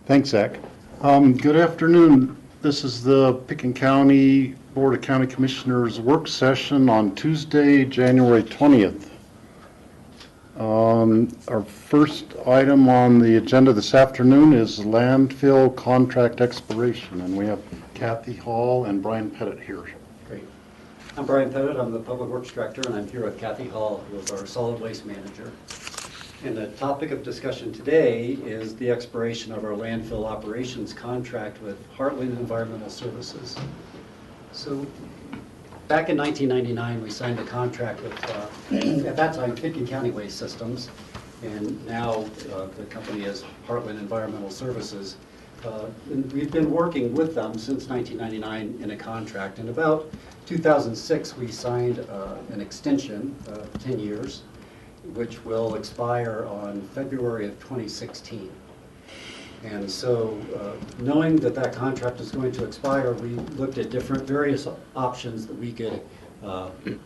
Thanks, Zach. Good afternoon. This is the Pickens County Board of County Commissioners work session on Tuesday, January 20th. Our first item on the agenda this afternoon is landfill contract expiration, and we have Kathy Hall and Brian Pettit here. Great. I'm Brian Pettit. I'm the Public Works Director, and I'm here with Kathy Hall, who is our Solid Waste Manager. And the topic of discussion today is the expiration of our landfill operations contract with Heartland Environmental Services. So back in 1999, we signed a contract with, at that time, Pickens County Waste Systems, and now the company is Heartland Environmental Services. And we've been working with them since 1999 in a contract. In about 2006, we signed an extension of 10 years, which will expire on February of 2016. And so knowing that that contract is going to expire, we looked at various options that we could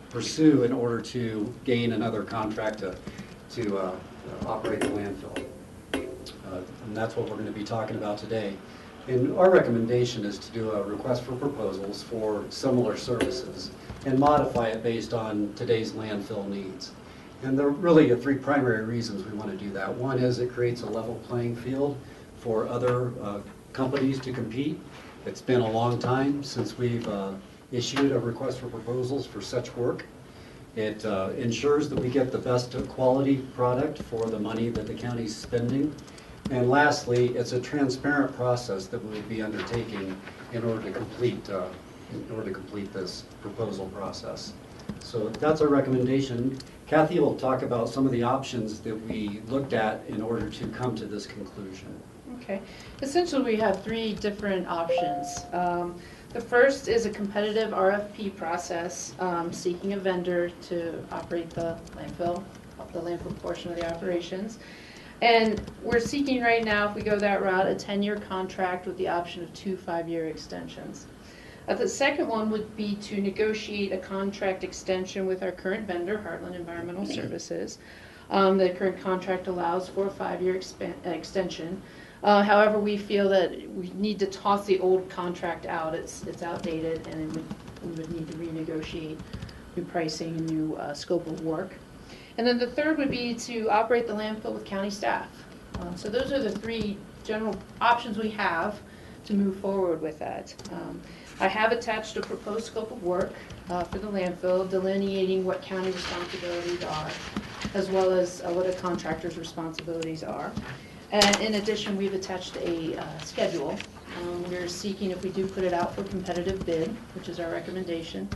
pursue in order to gain another contract to operate the landfill. And that's what we're going to be talking about today. And our recommendation is to do a request for proposals for similar services and modify it based on today's landfill needs. And there are really three primary reasons we want to do that. One is it creates a level playing field for other companies to compete. It's been a long time since we've issued a request for proposals for such work. It ensures that we get the best quality product for the money that the county's spending. And lastly, it's a transparent process that we'll be undertaking in order to complete this proposal process. So that's our recommendation. Kathy will talk about some of the options that we looked at in order to come to this conclusion. Okay. Essentially, we have three different options. The first is a competitive RFP process, seeking a vendor to operate the landfill portion of the operations. And we're seeking right now, if we go that route, a 10-year contract with the option of 2 5-year extensions. The second one would be to negotiate a contract extension with our current vendor, Heartland Environmental Services. The current contract allows for a 5-year extension. However, we feel that we need to toss the old contract out. It's outdated, and we would need to renegotiate new pricing and new scope of work. And then the third would be to operate the landfill with county staff. So those are the three general options we have to move forward with that. I have attached a proposed scope of work for the landfill, delineating what county responsibilities are, as well as what a contractor's responsibilities are. And in addition, we've attached a schedule. We're seeking, if we do put it out for competitive bid, which is our recommendation,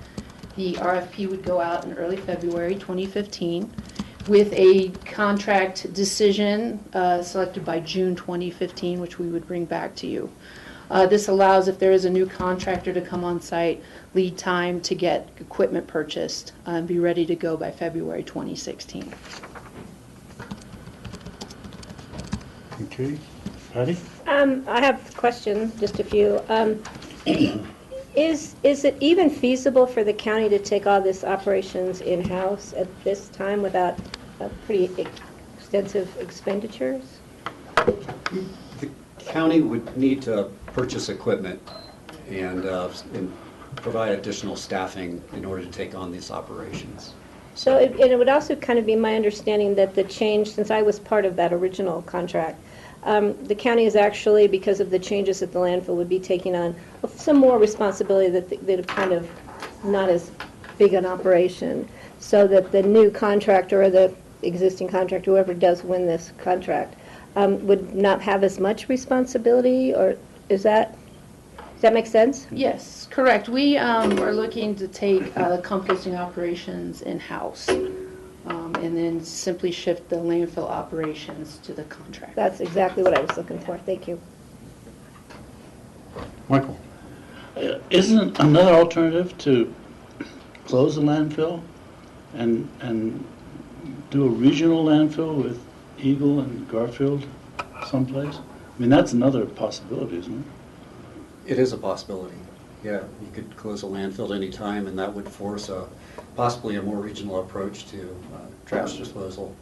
the RFP would go out in early February 2015 with a contract decision selected by June 2015, which we would bring back to you. This allows, if there is a new contractor to come on site, lead time to get equipment purchased and be ready to go by February 2016. Okay. Patty? I have a question, just a few. Is it even feasible for the county to take all this operations in-house at this time without pretty extensive expenditures? The county would need to purchase equipment and provide additional staffing in order to take on these operations. So it would also kind of be my understanding that the change, since I was part of that original contract, the county is actually, because of the changes at the landfill, would be taking on some more responsibility that are kind of not as big an operation, so that the new contractor or the existing contractor, whoever does win this contract, would not have as much responsibility, or does that make sense? Yes, correct. We are looking to take composting operations in-house and then simply shift the landfill operations to the contract. That's exactly what I was looking for. Thank you. Michael? Isn't another alternative to close the landfill and do a regional landfill with Eagle and Garfield someplace? I mean, that's another possibility, isn't it? It is a possibility. Yeah, you could close a landfill at any time, and that would force possibly a more regional approach to trash disposal.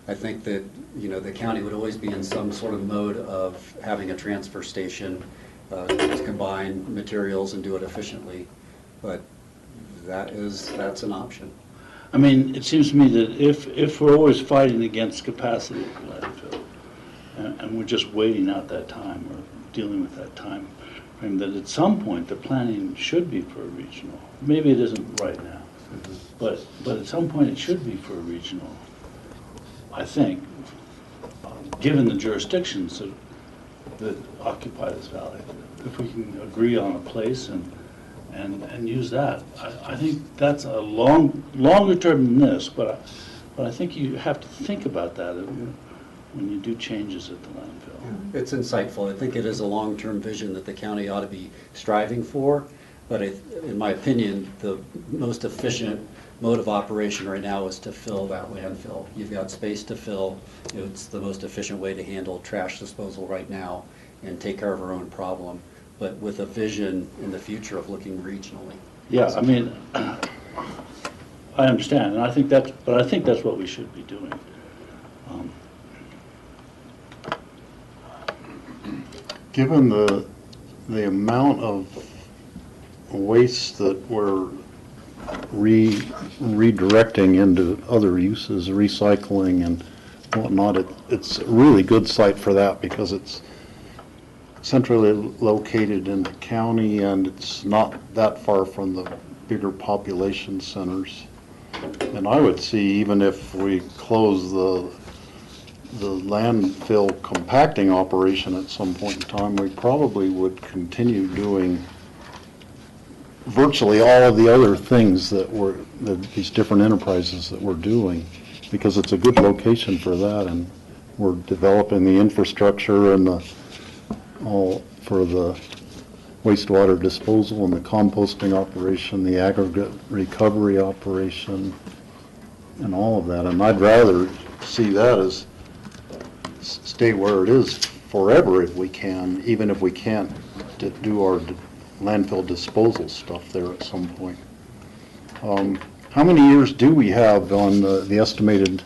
I think that, the county would always be in some sort of mode of having a transfer station to combine materials and do it efficiently, but that's an option. I mean, it seems to me that if we're always fighting against capacity of the landfill, and we're just waiting out that time or dealing with that time frame, that at some point the planning should be for a regional. Maybe it isn't right now, but at some point it should be for a regional, I think, given the jurisdictions that occupy this valley. If we can agree on a place and use that, I think that's a longer term than this, but I think you have to think about that when you do changes at the landfill. It's insightful. I think it is a long-term vision that the county ought to be striving for, but in my opinion, the most efficient mode of operation right now is to fill that landfill. You've got space to fill. It's the most efficient way to handle trash disposal right now and take care of our own problem, but with a vision in the future of looking regionally. Yeah, I mean, I understand, and I think that's what we should be doing. Given the amount of waste that we're redirecting into other uses, recycling and whatnot, it's a really good site for that because it's centrally located in the county and it's not that far from the bigger population centers. And I would see, even if we close the landfill compacting operation at some point in time, we probably would continue doing virtually all of the other things that these different enterprises that we're doing, because it's a good location for that, and we're developing the infrastructure and all for the wastewater disposal and the composting operation, the aggregate recovery operation, and all of that. And I'd rather see that as stay where it is forever if we can, even if we can't do our landfill disposal stuff there at some point. How many years do we have on the estimated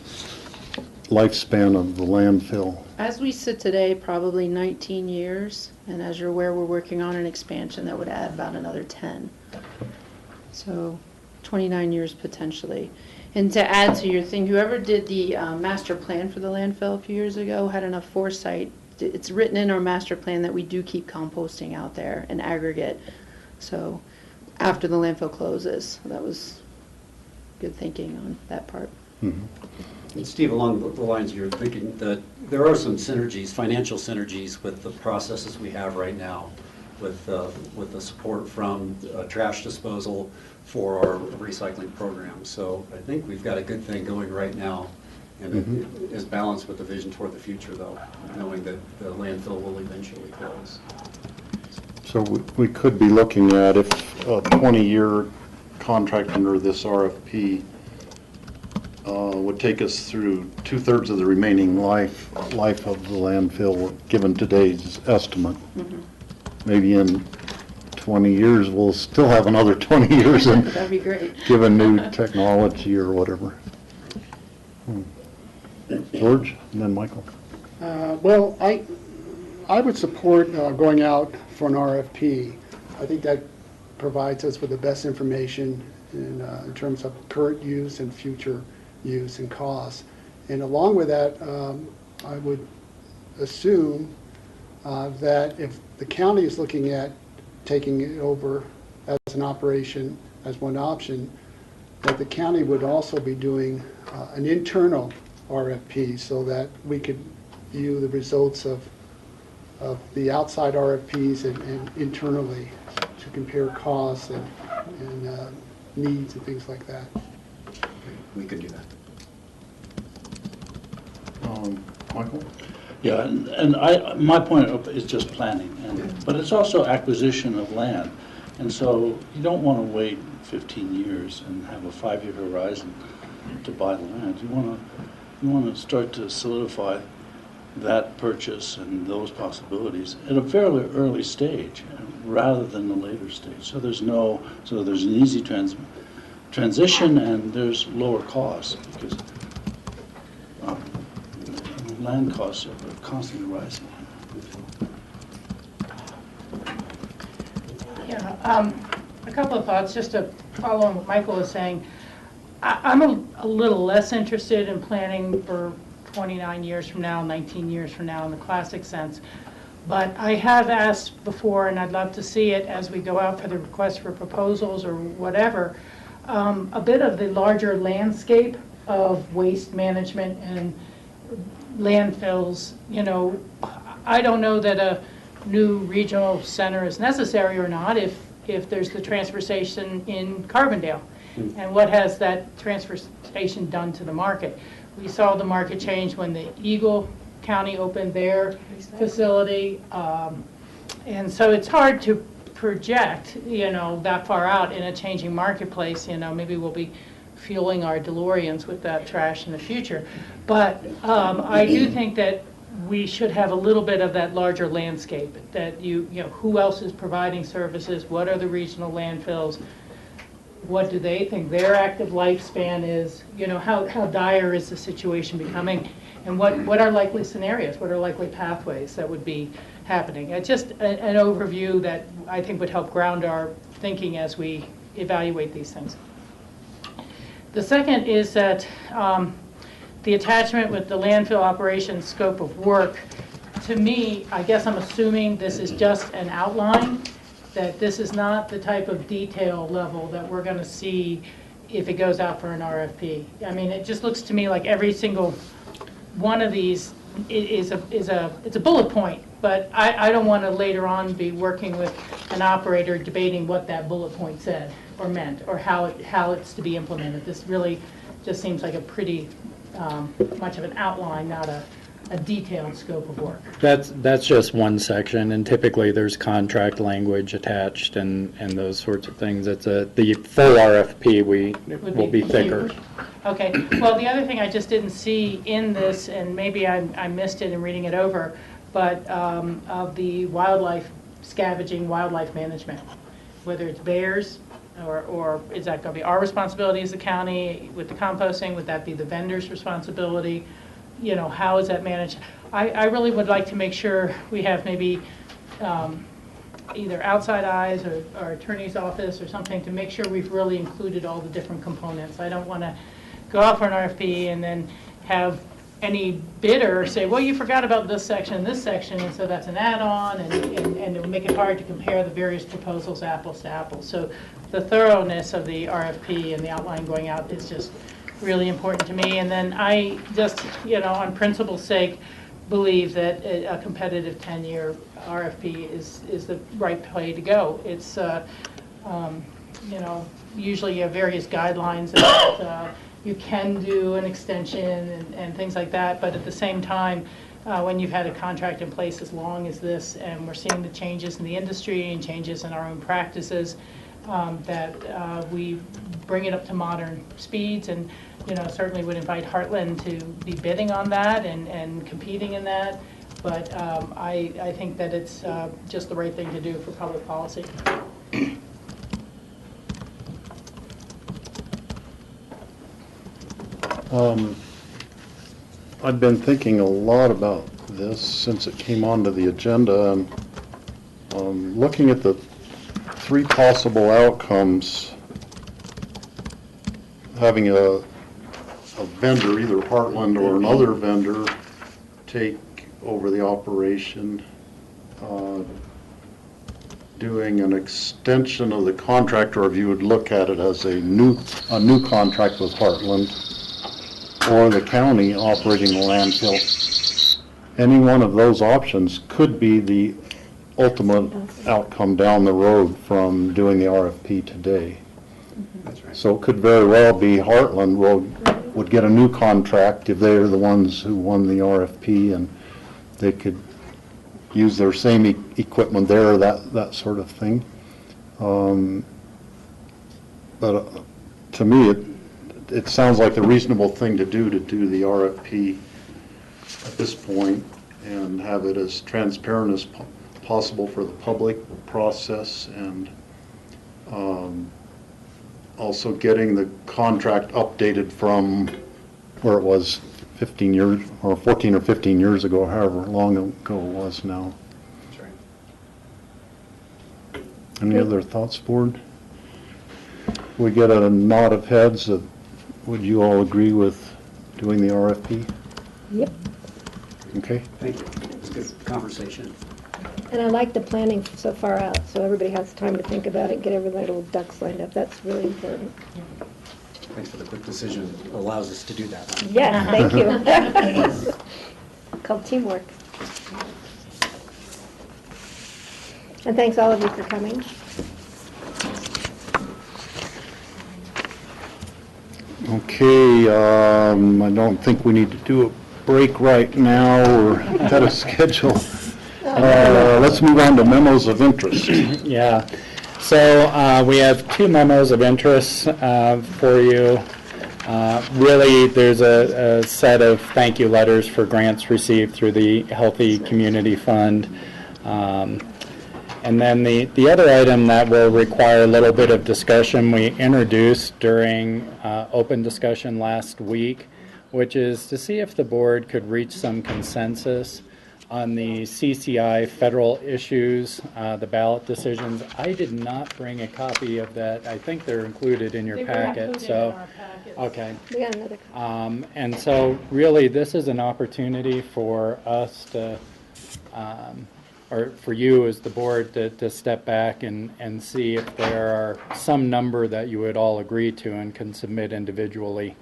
lifespan of the landfill? As we sit today, probably 19 years, and as you're aware, we're working on an expansion that would add about another 10. So 29 years potentially. And to add to your thing, whoever did the master plan for the landfill a few years ago had enough foresight. It's written in our master plan that we do keep composting out there in aggregate. So after the landfill closes, that was good thinking on that part. Mm-hmm. And Steve, along the lines you're thinking, that there are some synergies, financial synergies with the processes we have right now, with the support from trash disposal for our recycling program. So I think we've got a good thing going right now, and it is balanced with the vision toward the future, though, knowing that the landfill will eventually close. So we could be looking at, if a 20-year contract under this RFP would take us through 2/3 of the remaining life of the landfill, given today's estimate. Maybe in 20 years we'll still have another 20 years, and That'd be great. given new technology or whatever. George, and then Michael. Well, I would support going out for an RFP. I think that provides us with the best information in terms of current use and future use and costs. And along with that, I would assume that if the county is looking at taking it over as an operation, as one option, that the county would also be doing an internal RFP so that we could view the results of the outside RFPs and internally to compare costs and needs and things like that. We could do that. Michael? Yeah, and my point is just planning, but it's also acquisition of land. And so you don't want to wait 15 years and have a 5-year horizon to buy the land. You want to start to solidify that purchase and those possibilities at a fairly early stage rather than a later stage. So there's an easy transition and there's lower costs because land costs are constantly rising. Yeah, a couple of thoughts, just to follow on what Michael was saying. I'm a little less interested in planning for 29 years from now, 19 years from now in the classic sense. But I have asked before, and I'd love to see it as we go out for the request for proposals or whatever, a bit of the larger landscape of waste management and landfills. You know, I don't know that a new regional center is necessary or not if there's the transfer station in Carbondale. And what has that transfer station done to the market? We saw the market change when the Eagle County opened their facility. And so it's hard to project, you know, that far out in a changing marketplace. You know, maybe we'll be fueling our DeLoreans with that trash in the future. But I do think that we should have a little bit of that larger landscape, that you know, who else is providing services, what are the regional landfills, what do they think their active lifespan is, you know, how dire is the situation becoming, and what are likely scenarios, what are likely pathways that would be happening. Just an overview that I think would help ground our thinking as we evaluate these things. The second is that the attachment with the landfill operations scope of work, to me, I guess I'm assuming this is just an outline, that this is not the type of detail level that we're going to see if it goes out for an RFP. I mean, it just looks to me like every single one of these it's a bullet point, but I don't want to later on be working with an operator debating what that bullet point said or meant or how it's to be implemented. This really just seems like a pretty much of an outline, not a detailed scope of work. That's just one section, and typically there's contract language attached and those sorts of things. It's the full RFP will be thicker. Okay. Well, the other thing I just didn't see in this, and maybe I missed it in reading it over, but of the wildlife scavenging, wildlife management, whether it's bears or is that going to be our responsibility as a county with the composting? Would that be the vendor's responsibility? You know, how is that managed? I really would like to make sure we have maybe either outside eyes or our attorney's office or something to make sure we've really included all the different components. I don't want to go out for an RFP and then have any bidder say, well, you forgot about this section, and so that's an add-on, and it will make it hard to compare the various proposals apples to apples. So the thoroughness of the RFP and the outline going out is just really important to me. And then I just, you know, on principle's sake, believe that a competitive 10-year RFP is the right way to go. It's, you know, usually you have various guidelines about you can do an extension and things like that, but at the same time, when you've had a contract in place as long as this, and we're seeing the changes in the industry and changes in our own practices, that we bring it up to modern speeds, and you know, certainly would invite Heartland to be bidding on that and competing in that. But I think that it's just the right thing to do for public policy. I've been thinking a lot about this since it came onto the agenda, and looking at the three possible outcomes, having a vendor, either Heartland or another vendor, take over the operation, doing an extension of the contract, or if you would look at it as a new contract with Heartland, or the county operating the landfill. Any one of those options could be the ultimate outcome down the road from doing the RFP today. That's right. So it could very well be Heartland would get a new contract if they're the ones who won the RFP, and they could use their same equipment there, that sort of thing. But to me, it sounds like the reasonable thing to do the RFP at this point and have it as transparent as possible for the public process, and also getting the contract updated from where it was 15 years, or 14 or 15 years ago, however long ago it was now. That's right. Any other thoughts, board? We get a nod of heads. Would you all agree with doing the RFP? Yep. Okay. Thank you. It's a good conversation. And I like the planning so far out, so everybody has time to think about it, get every little ducks lined up. That's really important. Thanks for the quick decision. It allows us to do that. Yes, thank you. Called teamwork. And thanks all of you for coming. Okay, I don't think we need to do a break right now. We're ahead of schedule. Let's move on to memos of interest. Yeah. So we have two memos of interest for you. Really, there's a set of thank you letters for grants received through the Healthy Community Fund. And then the other item that will require a little bit of discussion we introduced during open discussion last week, which is to see if the board could reach some consensus on the CCI federal issues, the ballot decisions. I did not bring a copy of that. I think they're included in your They were packet. included So, in our packets. okay. We got another. And so really this is an opportunity for us to, or for you as the board to step back and see if there are some number that you would all agree to and can submit individually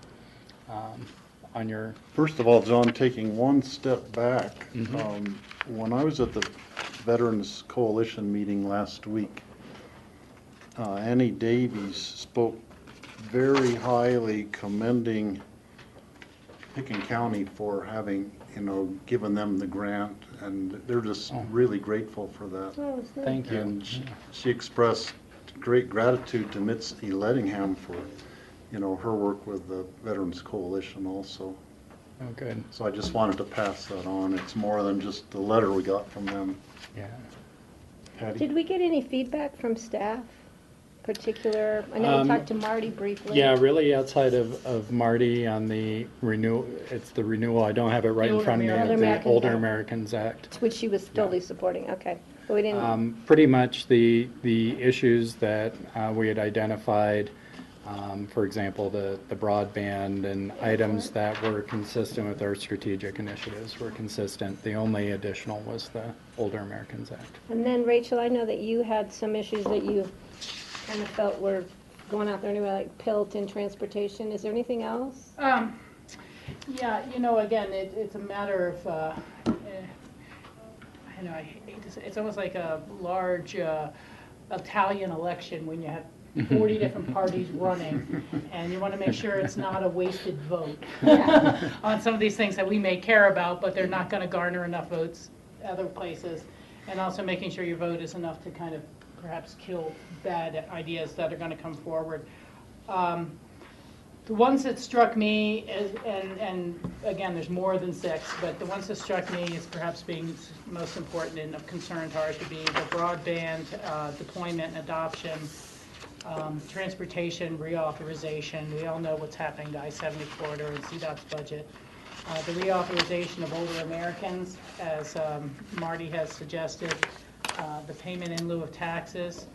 on your. First of all, John, taking one step back, when I was at the Veterans Coalition meeting last week, Annie Davies spoke very highly commending Picken County for having, given them the grant, and they're just really grateful for that. Oh, it's nice. Thank you. And she expressed great gratitude to Mitzi Lettingham for, her work with the Veterans Coalition also. Oh, good. So I just wanted to pass that on. It's more than just the letter we got from them. Yeah. Patty? Did we get any feedback from staff? Particular, I know we talked to Marty briefly. Yeah, really outside of Marty on the renewal, it's the renewal, I don't have it right in front of me, Older of the Americans Older Act. Americans Act. Which she was totally supporting, okay. But we didn't, Pretty much the issues that we had identified, for example, the broadband and items that were consistent with our strategic initiatives were consistent. The only additional was the Older Americans Act. and then Rachel, I know that you had some issues that you kind of felt were going out there anyway, like PILT and transportation. Is there anything else? Yeah, again, it's a matter of, I hate to say, it's almost like a large Italian election when you have 40 different parties running, and you want to make sure it's not a wasted vote on some of these things that we may care about, but they're not going to garner enough votes other places, and also making sure your vote is enough to kind of perhaps kill bad ideas that are going to come forward. The ones that struck me, and again, there's more than 6, but the ones that struck me as perhaps being most important and of concern to ours would be the broadband deployment and adoption, transportation reauthorization. We all know what's happening to I-70 corridor and CDOT's budget. The reauthorization of older Americans, as Marty has suggested, the payment in lieu of taxes.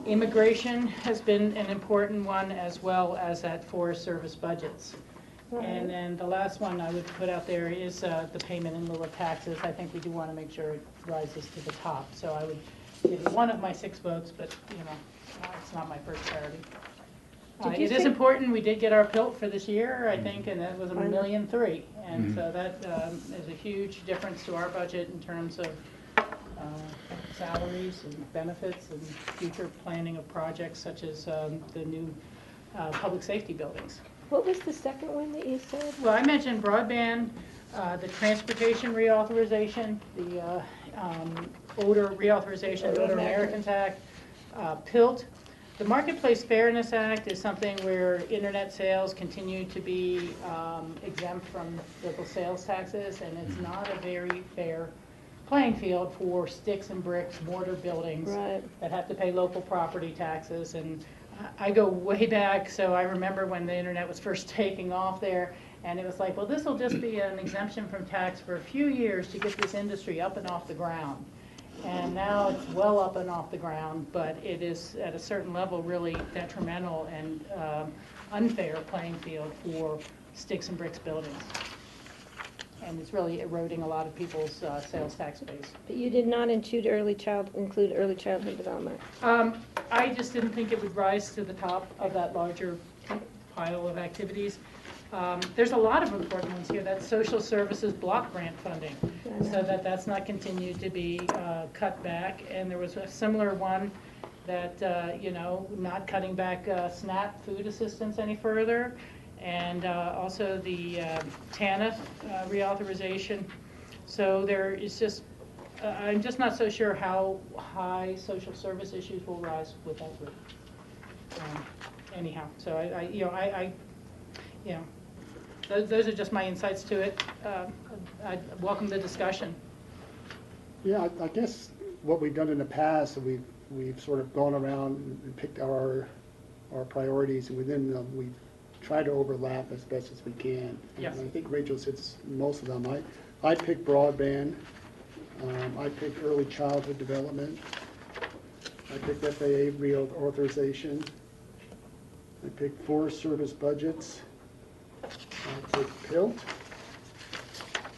Immigration has been an important one, as well as that Forest Service budgets. And then the last one I would put out there is the payment in lieu of taxes. I think we do want to make sure it rises to the top. So I would give it one of my 6 votes, but it's not my first priority. It is important. We did get our PILT for this year, I think, and that was $1.3 million. And so that is a huge difference to our budget in terms of salaries and benefits and future planning of projects such as the new public safety buildings. What was the second one that you said? Well, I mentioned broadband, the transportation reauthorization, the odor reauthorization, the Older Americans Act, PILT. The Marketplace Fairness Act is something where internet sales continue to be exempt from local sales taxes, and it's not a very fair playing field for sticks and bricks mortar buildings that have to pay local property taxes. And I go way back, so I remember when the internet was first taking off there, And it was like, well, this will just be an exemption from tax for a few years to get this industry up and off the ground. And now it's well up and off the ground, but it is at a certain level really detrimental and unfair playing field for sticks and bricks buildings. And it's really eroding a lot of people's sales tax base. But you did not include early childhood development. I just didn't think it would rise to the top of that larger pile of activities. There's a lot of important ones here. That's social services block grant funding, so that's not continued to be cut back. And there was a similar one that, you know, not cutting back SNAP food assistance any further. And also the TANF reauthorization. So there is just, I'm just not so sure how high social service issues will rise with that group. Anyhow, so those are just my insights to it. I welcome the discussion. Yeah, I guess what we've done in the past, we've sort of gone around and picked our priorities, and within them we've tried to overlap as best as we can. Yes. And I think Rachel hits most of them. I picked broadband. I picked early childhood development. I picked FAA reauthorization. I picked Forest Service budgets. I picked PILT.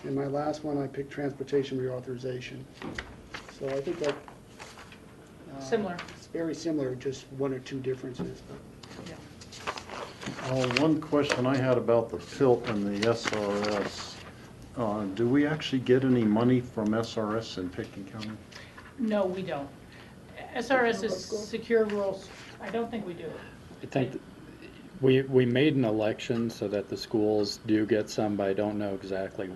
And my last one, I picked transportation reauthorization. So I think that Similar. it's very similar, just one or two differences. But Yeah. One question I had about the PILT and the SRS, do we actually get any money from SRS in Pitkin County? No, we don't. SRS is secure rural. I don't think we do. I think we made an election so that the schools do get some, but I don't know exactly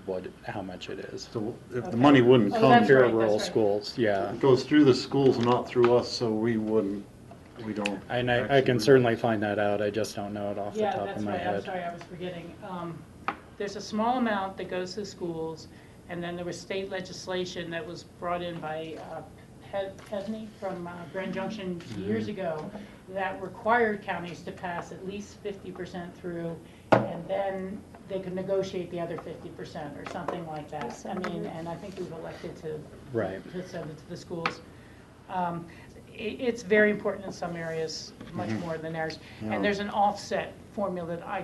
how much it is. So if Okay. the money wouldn't Oh, come that's here, right, Rural that's right. schools, yeah. it goes through the schools, not through us, so we don't. And I actually can certainly find that out, I just don't know it off the Yeah, top that's of my right. I'm head. sorry, I was forgetting. There's a small amount that goes to the schools, and then there was state legislation that was brought in by Pesney from Grand Junction years ago that required counties to pass at least 50% through, and then they could negotiate the other 50% or something like that. I mean, and I think we've elected to Right. send it to the schools. It's very important in some areas, much more than ours. Yeah. And there's an offset formula that I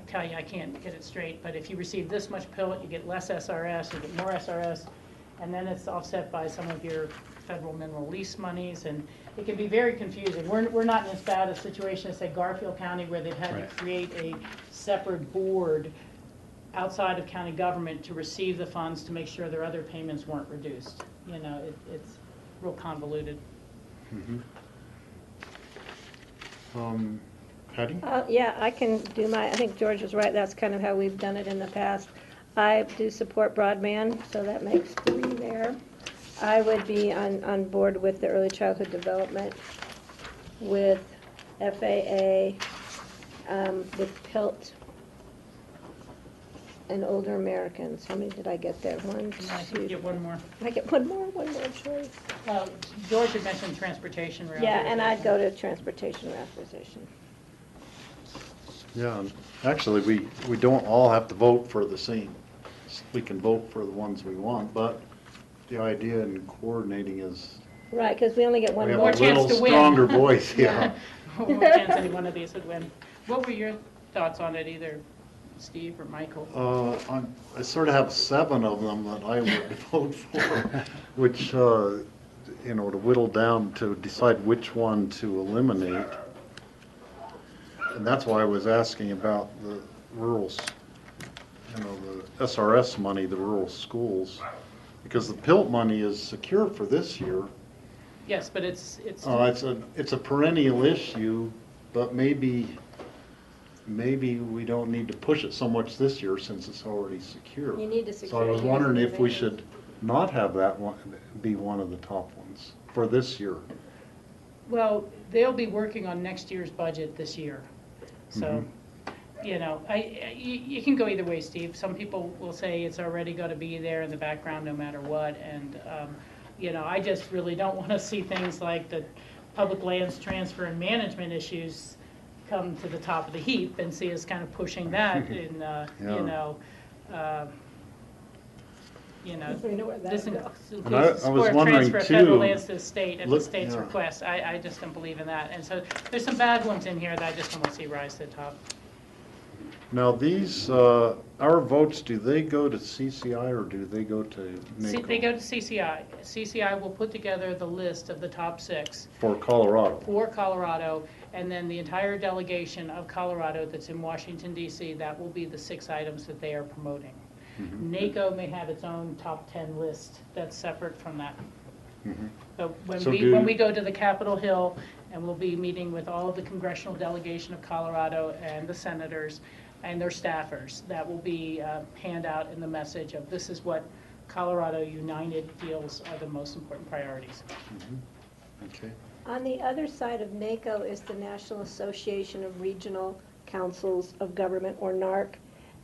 tell you, I can't get it straight, but if you receive this much PILT, you get less SRS, you get more SRS, and then it's offset by some of your federal mineral lease monies, and it can be very confusing. We're not in as bad a situation as, say, Garfield County, where they've had Right. to create a separate board outside of county government to receive the funds to make sure their other payments weren't reduced. You know, it's real convoluted. Patty? Yeah, I can do I think George was right, that's kind of how we've done it in the past. I do support broadband, so that makes 3 there. I would be on board with the early childhood development, with FAA, with PILT, and older Americans. How many did I get there? 1, And I think 2. you get one more. I get one more choice. George had mentioned transportation. Yeah, and I'd go to transportation reauthorization. Yeah, and actually, we don't all have to vote for the same. We can vote for the ones we want, but the idea in coordinating is Right, because we only get one we have more a vote. chance little to win. stronger voice, yeah. What chance any one of these would win? What were your thoughts on it, either Steve or Michael? I sort of have 7 of them that I would vote for, which, to whittle down to decide which one to eliminate. And that's why I was asking about the the SRS money, the rural schools, because the PILT money is secure for this year. Yes, but it's It's a perennial issue, but maybe we don't need to push it so much this year since it's already secure. You need to So I secure was it. wondering if we should not have that one be one of the top ones for this year. well, they'll be working on next year's budget this year. So, you know, you can go either way, Steve. Some people will say it's already going to be there in the background no matter what. And, you know, I just really don't want to see things like the public lands transfer and management issues come to the top of the heap and see us kind of pushing that in, you know, We know where that this would go. includes And I was support of wondering, transfer of federal too, lands to the state at the look- state's yeah. request. I just don't believe in that. And so there's some bad ones in here that I just don't want to see rise to the top. Now, these, our votes, do they go to CCI or do they go to NACO? They go to CCI. CCI will put together the list of the top 6 For Colorado? for Colorado, and then the entire delegation of Colorado that's in Washington DC, that will be the 6 items that they are promoting. NACO may have its own top 10 list that's separate from that. So So when we go to the Capitol Hill, and we'll be meeting with all of the congressional delegation of Colorado and the senators and their staffers, that will be handout in the message of this is what Colorado United feels are the most important priorities. Okay. On the other side of NACO is the National Association of Regional Councils of Government, or NARC.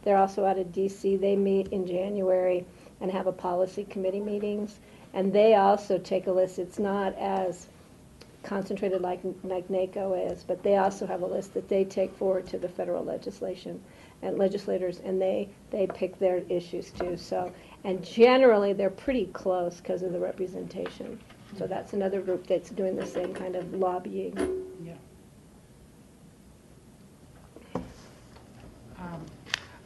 They're also out of DC. They meet in January and have a policy committee meetings. And they also take a list. It's not as concentrated like NACO is, but they also have a list that they take forward to the federal legislation and legislators, and they pick their issues too. So, and generally they're pretty close because of the representation. So that's another group that's doing the same kind of lobbying. Yeah.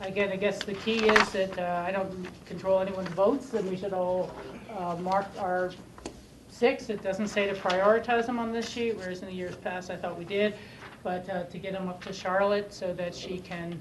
Again, I guess the key is that I don't control anyone's votes, and we should all mark our 6. It doesn't say to prioritize them on this sheet, whereas in the years past I thought we did, but to get them up to Charlotte so that she can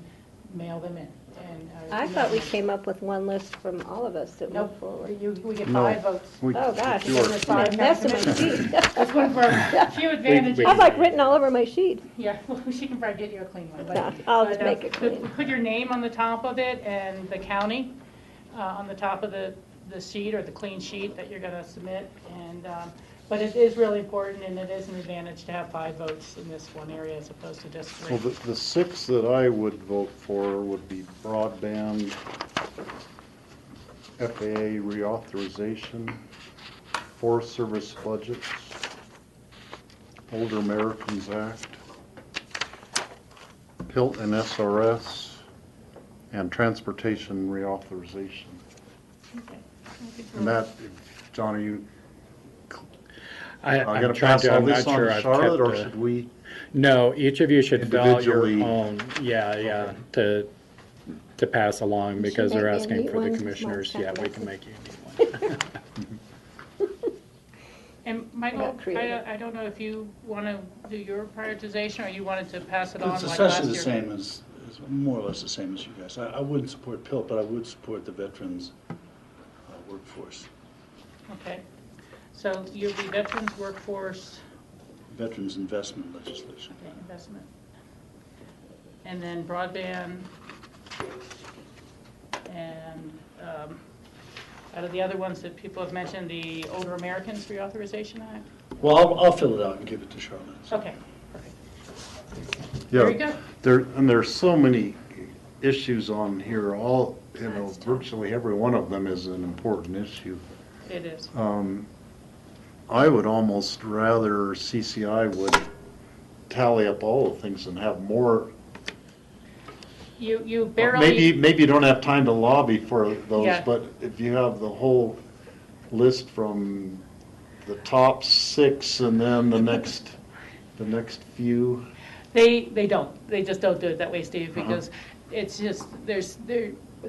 mail them in. And I thought we came up with one list from all of us that moved Nope, forward. we get No. 5 votes. We- Oh, gosh. Yours. There's 5 Mess with my committees. sheet. That's one of our few advantages. I've like written all over my sheet. Yeah, well, she can probably get you a clean one. No, I'll just but, make it clean. Put your name on the top of it and the county on the top of the sheet or the clean sheet that you're going to submit. And but it is really important, and it is an advantage to have 5 votes in this one area as opposed to just 3. Well, the 6 that I would vote for would be broadband, FAA reauthorization, Forest Service budgets, Older Americans Act, PILT and SRS, and transportation reauthorization. Okay. And that, John, are you I'm going to trying pass to, all I'm this not on sure to I've Charlotte, or kept should we? No, each of you should fill your Individually. own, yeah, Okay. to pass along, You because should they're make me a asking neat for one, the 'cause commissioners. mine's Yeah, we kinda can messy. make you a neat one. And Michael, got creative. I don't know if you want to do your prioritization or you wanted to pass it on It's like last essentially year. the same as, more or less the same as you guys. I wouldn't support PILT, but I would support the veterans workforce, Okay. So you're the veterans workforce veterans investment legislation. investment. And then broadband and out of the other ones that people have mentioned, the Older Americans Reauthorization Act? Well, I'll fill it out and give it to Charlotte. So. Okay, perfect. Yeah, Very good. And there's so many issues on here, all, virtually every one of them is an important issue. It is. I would almost rather CCI would tally up all the things and have more. You barely. Maybe you don't have time to lobby for those, Yeah. but if you have the whole list from the top 6 and then the next few. They don't. They just don't do it that way, Steve, Uh-huh. because it's just,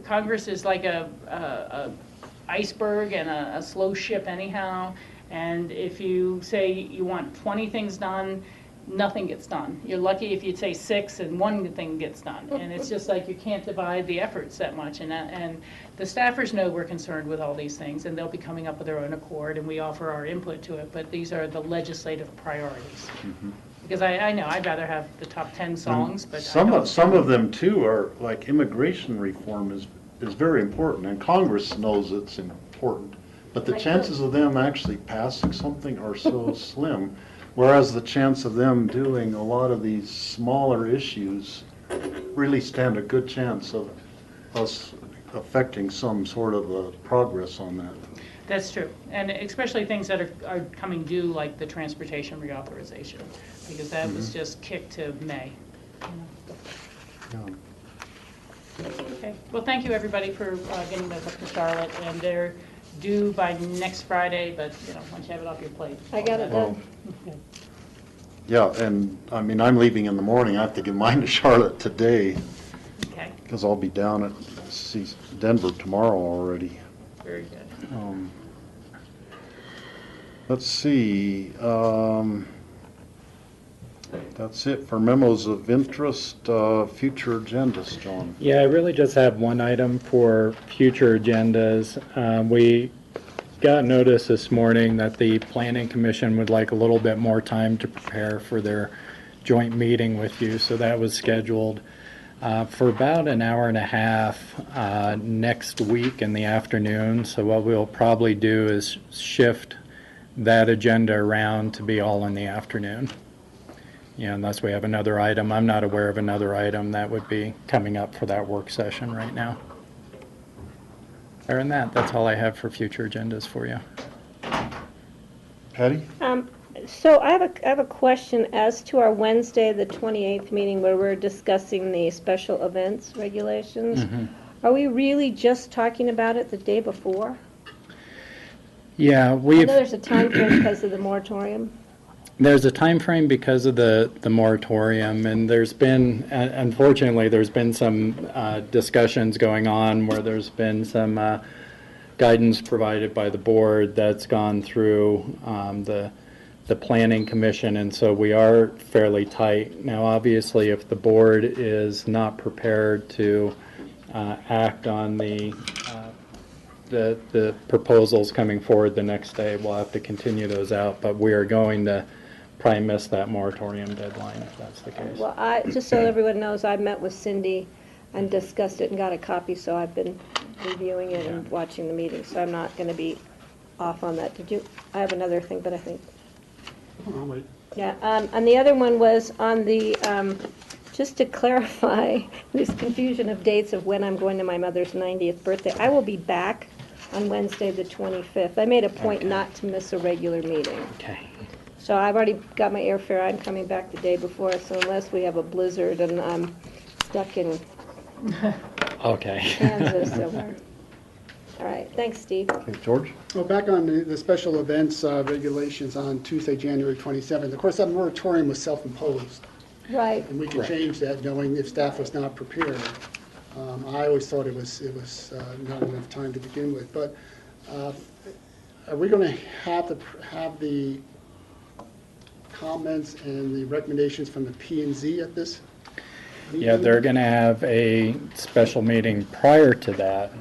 Congress is like a iceberg and a slow ship anyhow. And if you say you want 20 things done, nothing gets done. You're lucky if you say 6 and 1 thing gets done. And it's just like you can't divide the efforts that much. And the staffers know we're concerned with all these things, and they'll be coming up with their own accord, and we offer our input to it. But these are the legislative priorities. Because I know I'd rather have the top 10 songs, but Some of them too are, like immigration reform is very important, and Congress knows it's important. But the chances of them actually passing something are so slim, whereas the chance of them doing a lot of these smaller issues really stand a good chance of us affecting some sort of a progress on that. That's true, and especially things that are coming due, like the transportation reauthorization, because that was just kicked to May. Yeah. Okay, well, thank you, everybody, for getting those up to Charlotte, and they're due by next Friday, but, once you have it off your plate. I got it done. Okay. Yeah, and, I mean, I'm leaving in the morning. I have to give mine to Charlotte today, Okay, because I'll be down at Denver tomorrow already. very good. Let's see, that's it for memos of interest, future agendas, John. Yeah, I really just have one item for future agendas. We got notice this morning that the Planning Commission would like a little bit more time to prepare for their joint meeting with you, so that was scheduled for about an hour and a half next week in the afternoon. So what we'll probably do is shift that agenda around to be all in the afternoon. Unless we have another item. I'm not aware of another item that would be coming up for that work session right now. Other than that, that's all I have for future agendas for you. Patty? So I have a question as to our Wednesday, the 28th meeting where we're discussing the special events regulations. Mm-hmm. Are we really just talking about it the day before? Yeah, I know there's a time frame because of the moratorium. There's a time frame because of the moratorium, and there's been, unfortunately, there's been some discussions going on where there's been some guidance provided by the board that's gone through the Planning Commission, and so we are fairly tight. Now, obviously, if the board is not prepared to act on the proposals coming forward the next day, we'll have to continue those out, but we are going to probably miss that moratorium deadline if that's the case. Well, just so everyone knows, I met with Cindy and discussed it and got a copy, so I've been reviewing it and watching the meeting, so I'm not going to be off on that. I have another thing, but I think. I'll wait. Yeah, and the other one was on the, just to clarify this confusion of dates of when I'm going to my mother's 90th birthday, I will be back on Wednesday the 25th. I made a point not to miss a regular meeting. Okay. So I've already got my airfare. I'm coming back the day before, so unless we have a blizzard and I'm stuck in Okay. Kansas somewhere. All right, thanks, Steve. Okay, George? Well, back on the special events regulations on Tuesday, January 27th. Of course, that moratorium was self-imposed, Right. and we can change that knowing if staff was not prepared. I always thought it was not enough time to begin with. But are we going to have the comments and the recommendations from the P&Z at this meeting? Yeah, they're going to have a special meeting prior to that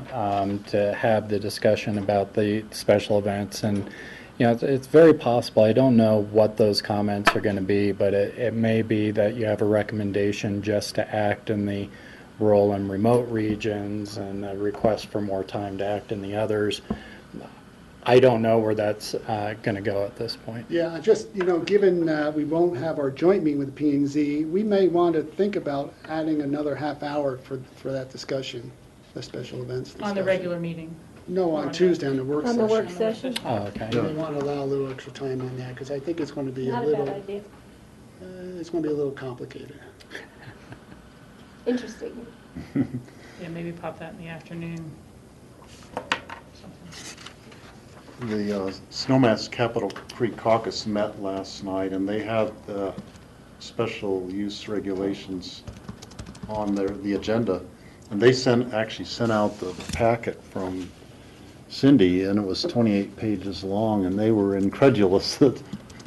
to have the discussion about the special events. And, it's very possible, I don't know what those comments are going to be, but it may be that you have a recommendation just to act in the rural and remote regions and a request for more time to act in the others. I don't know where that's going to go at this point. Yeah, just, given we won't have our joint meeting with the P&Z, we may want to think about adding another half hour for that discussion, the special events discussion. On the regular meeting. No, on Tuesday, on the work On session. the work session? Oh, okay. We want to allow a little extra time on that, because I think it's going to be Not a bad idea. it's going to be a little complicated. Interesting. Yeah, maybe pop that in the afternoon. Something. The Snowmass Capitol Creek Caucus met last night, and they had the special use regulations on the agenda. And they actually sent out the packet from Cindy, and it was 28 pages long, and they were incredulous that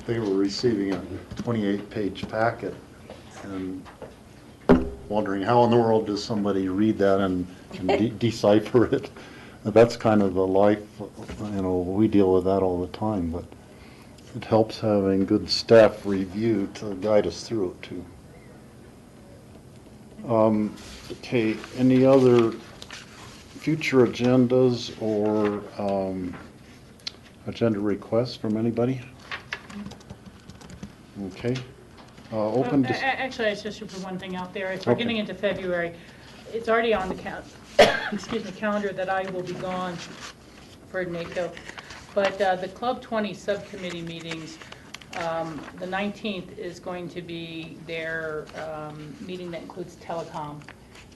they were receiving a 28-page packet and wondering how in the world does somebody read that and can decipher it. That's kind of the life, we deal with that all the time, but it helps having good staff review to guide us through it too. Okay, any other future agendas or agenda requests from anybody? Okay. Actually, I just should put one thing out there. If we're Okay. getting into February, it's already on the calendar that I will be gone for NACO. But the Club 20 subcommittee meetings The 19th is going to be their meeting that includes telecom.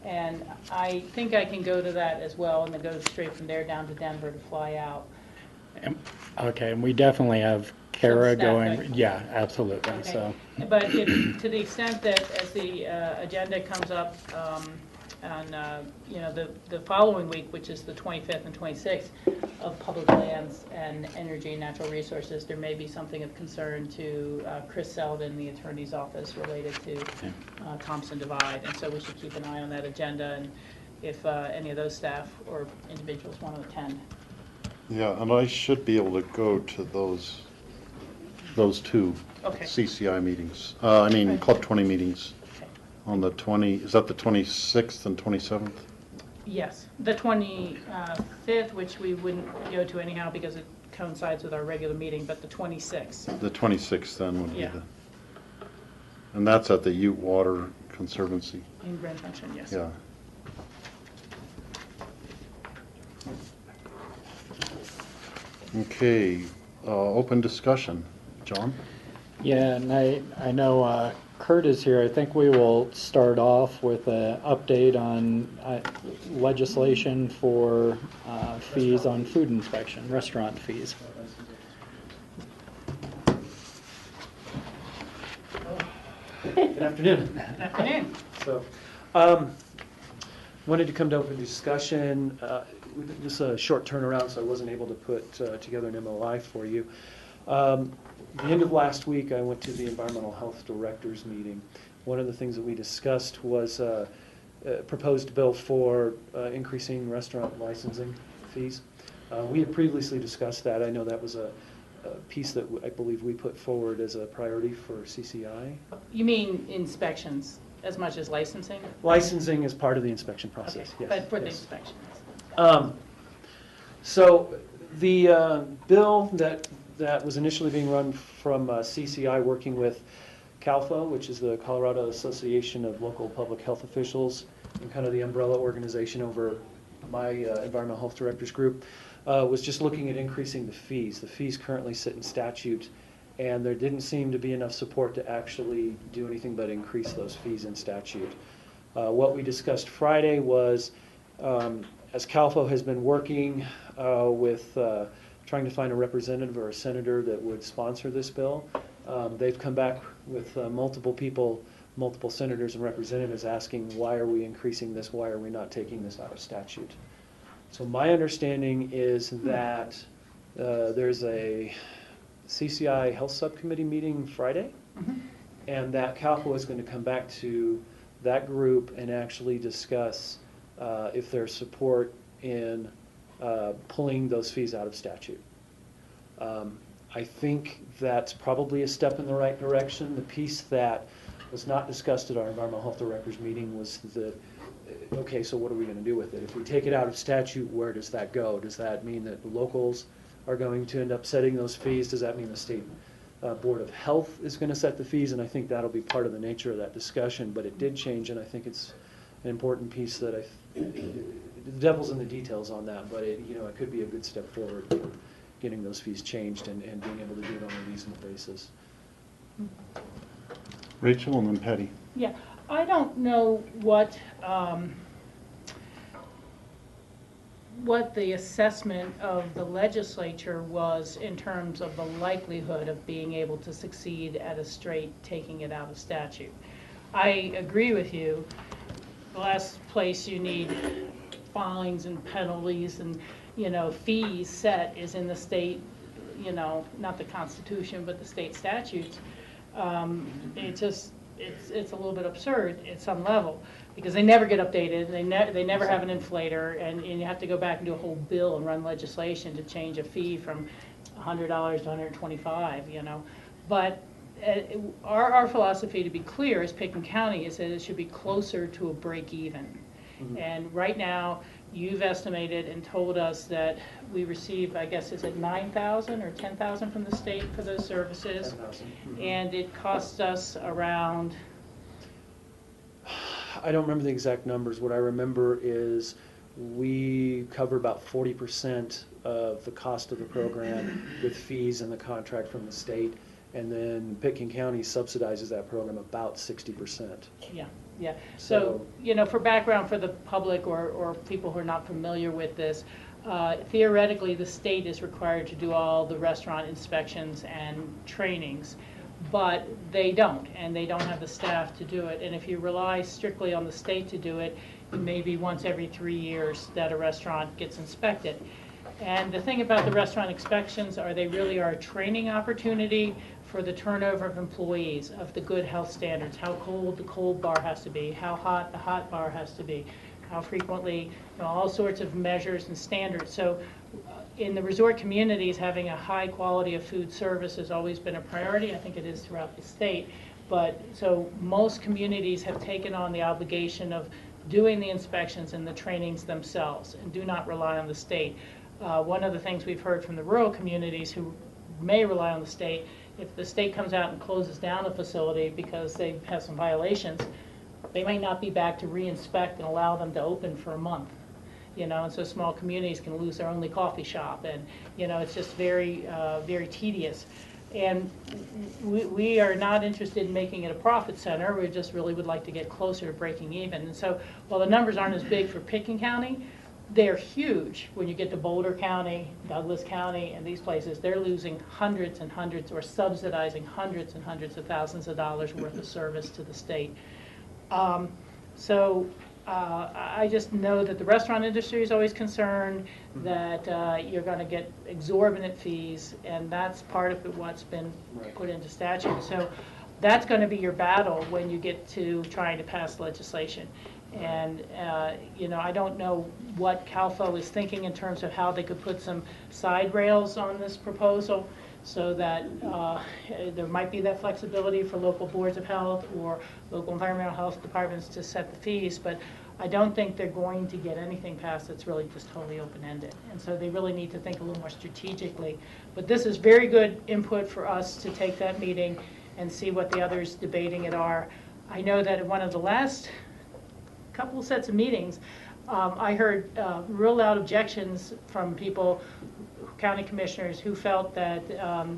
And I think I can go to that as well, and then go straight from there down to Denver to fly out. Okay, and we definitely have Kara Some staff going, going. yeah, absolutely, Okay. so. But to the extent that as the agenda comes up on, the following week, which is the 25th and 26th of public lands and energy and natural resources, there may be something of concern to Chris Selden, the attorney's office, related to Thompson Divide. And so we should keep an eye on that agenda, and if any of those staff or individuals want to attend. Yeah, and I should be able to go to those two Okay. CCI meetings. I mean, Okay. Club 20 meetings Okay. on the is that the 26th and 27th? Yes, the 25th, which we wouldn't go to anyhow because it coincides with our regular meeting, but the 26th. The 26th then would be Yeah. and that's at the Ute Water Conservancy. In Grand Junction, yes. Yeah. Okay, open discussion. John? Yeah, and I know Kurt is here. I think we will start off with an update on legislation for fees on food inspection, restaurant fees. Good afternoon. Good afternoon. So, wanted to come to open discussion. This is a short turnaround, so I wasn't able to put together an MOI for you. The end of last week, I went to the Environmental Health Directors meeting. One of the things that we discussed was a proposed bill for increasing restaurant licensing fees. We had previously discussed that. I know that was a piece that I believe we put forward as a priority for CCI. You mean inspections as much as licensing? Licensing is part of the inspection process, Okay, yes. but for the yes. inspections. So the bill that was initially being run from CCI, working with CALFO, which is the Colorado Association of Local Public Health Officials, and kind of the umbrella organization over my Environmental Health Directors group, was just looking at increasing the fees. The fees currently sit in statute, and there didn't seem to be enough support to actually do anything but increase those fees in statute. What we discussed Friday was, as CALFO has been working with trying to find a representative or a senator that would sponsor this bill, they've come back with multiple people, multiple senators and representatives asking, why are we increasing this? Why are we not taking this out of statute? So my understanding is that there's a CCI Health Subcommittee meeting Friday, and that CALFO is going to come back to that group and actually discuss if there's support in pulling those fees out of statute. I think that's probably a step in the right direction. The piece that was not discussed at our Environmental Health Directors meeting was the, okay, so what are we going to do with it? If we take it out of statute, where does that go? Does that mean that the locals are going to end up setting those fees? Does that mean the state Board of Health is going to set the fees? And I think that'll be part of the nature of that discussion, but it did change, and I think it's an important piece that the devil's in the details on that, but it could be a good step forward for getting those fees changed and being able to do it on a reasonable basis. Rachel and then Patty. Yeah, I don't know what the assessment of the legislature was in terms of the likelihood of being able to succeed at a straight taking it out of statute. I agree with you. The last place you need fines and penalties and fees set is in the state, not the Constitution, but the state statutes. It's a little bit absurd at some level because they never get updated. They never have an inflator, and you have to go back and do a whole bill and run legislation to change a fee from $100 to $125. But our philosophy, to be clear, as Pickens County, is that it should be closer to a break even. Mm-hmm. And right now, you've estimated and told us that we receive, I guess, is it 9,000 or 10,000 from the state for those services? 10,000. Mm-hmm. And it costs us around... I don't remember the exact numbers. What I remember is we cover about 40% of the cost of the program with fees and the contract from the state, and then Pitkin County subsidizes that program about 60%. Yeah, yeah. So, you know, for background for the public or people who are not familiar with this, theoretically, the state is required to do all the restaurant inspections and trainings, but they don't, and they don't have the staff to do it. And if you rely strictly on the state to do it, it may be once every 3 years that a restaurant gets inspected. And the thing about the restaurant inspections are they really are a training opportunity for the turnover of employees, of the good health standards, how cold the cold bar has to be, how hot the hot bar has to be, how frequently, you know, all sorts of measures and standards. So in the resort communities, having a high quality of food service has always been a priority. I think it is throughout the state. But so most communities have taken on the obligation of doing the inspections and the trainings themselves and do not rely on the state. One of the things we've heard from the rural communities who may rely on the state, if the state comes out and closes down a facility because they have some violations, they may not be back to re-inspect and allow them to open for a month. You know, and so small communities can lose their only coffee shop, and you know, it's just very, very tedious. And we are not interested in making it a profit center. We just really would like to get closer to breaking even. And so, while the numbers aren't as big for Pitkin County, they're huge when you get to Boulder County, Douglas County, and these places. They're losing hundreds and hundreds, or subsidizing hundreds and hundreds of thousands of dollars worth of service to the state. I just know that the restaurant industry is always concerned that you're going to get exorbitant fees, and that's part of what's been put into statute. So that's going to be your battle when you get to trying to pass legislation. And, you know, I don't know what CalFO is thinking in terms of how they could put some side rails on this proposal so that there might be that flexibility for local boards of health or local environmental health departments to set the fees, but I don't think they're going to get anything passed that's really just totally open-ended. And so they really need to think a little more strategically. But this is very good input for us to take that meeting and see what the others debating it are. I know that in one of the last couple of sets of meetings, I heard real loud objections from people, county commissioners, who felt that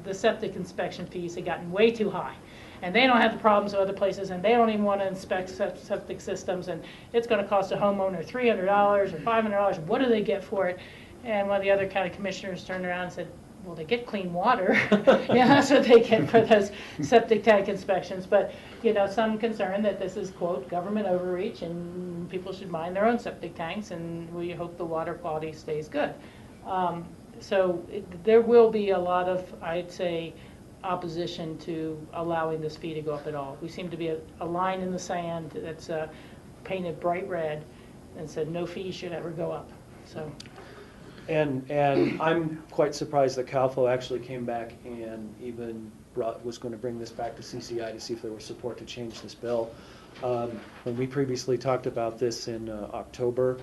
the septic inspection fees had gotten way too high. And they don't have the problems of other places, and they don't even want to inspect septic systems, and it's going to cost a homeowner $300 or $500. What do they get for it? And one of the other county commissioners turned around and said, well, they get clean water. Yeah, that's what they get for those septic tank inspections. But, you know, some concern that this is, quote, government overreach, and people should mind their own septic tanks, and we hope the water quality stays good. There will be a lot of, I'd say, opposition to allowing this fee to go up at all. We seem to be a line in the sand that's painted bright red and said no fee should ever go up. So. And I'm quite surprised that CalFO actually came back and even was going to bring this back to CCI to see if there was support to change this bill. When we previously talked about this in October,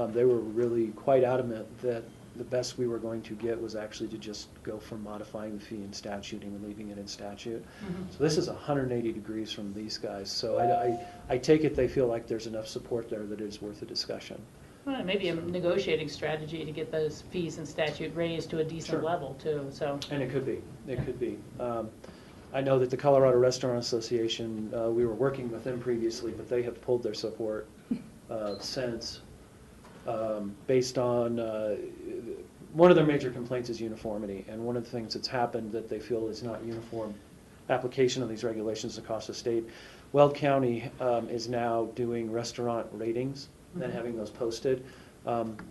they were really quite adamant that the best we were going to get was actually to just go from modifying the fee in statute and leaving it in statute. So this is 180 degrees from these guys. So I take it they feel like there's enough support there that it is worth a discussion. Well, maybe a negotiating strategy to get those fees in statute raised to a decent level too. So. And it could be. It could be. I know that the Colorado Restaurant Association, we were working with them previously, but they have pulled their support since, based on one of their major complaints is uniformity, and one of the things that's happened that they feel is not uniform application of these regulations across the state. Weld County is now doing restaurant ratings and having those posted.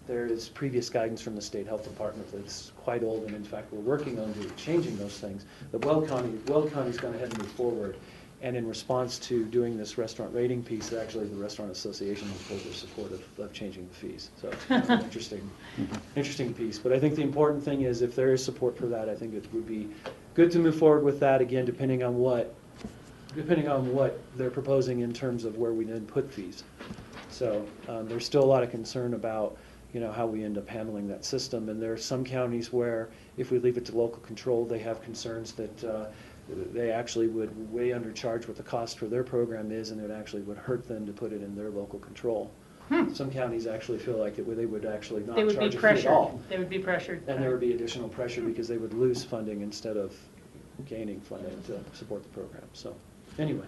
There is previous guidance from the state health department that's quite old, and in fact we're working on changing those things. But Weld County's gone ahead and moved forward, and in response to doing this restaurant rating piece, actually the Restaurant Association has pulled their support of changing the fees. So it's an interesting piece. But I think the important thing is if there is support for that, I think it would be good to move forward with that, again, depending on what they're proposing in terms of where we then put fees. So there's still a lot of concern about, you know, how we end up handling that system. And there are some counties where if we leave it to local control, they have concerns that they actually would way undercharge what the cost for their program is, and it actually would hurt them to put it in their local control. Some counties actually feel like they would actually not charge a fee at all. They would be pressured. And there would be additional pressure because they would lose funding instead of gaining funding to support the program. So, anyway.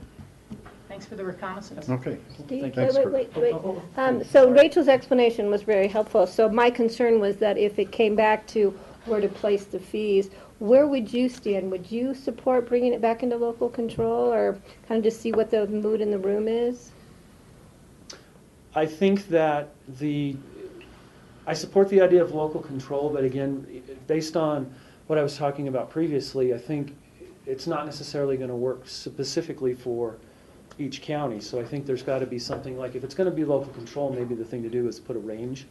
Thanks for the reconnaissance. Okay. Steve, Thanks, wait, Kurt. So Rachel's explanation was very helpful. So my concern was that if it came back to where to place the fees, where would you stand? Would you support bringing it back into local control, or kind of just see what the mood in the room is? I think that I support the idea of local control, but again, based on what I was talking about previously, I think it's not necessarily going to work specifically for each county. So I think there's got to be something like, if it's going to be local control, maybe the thing to do is put a range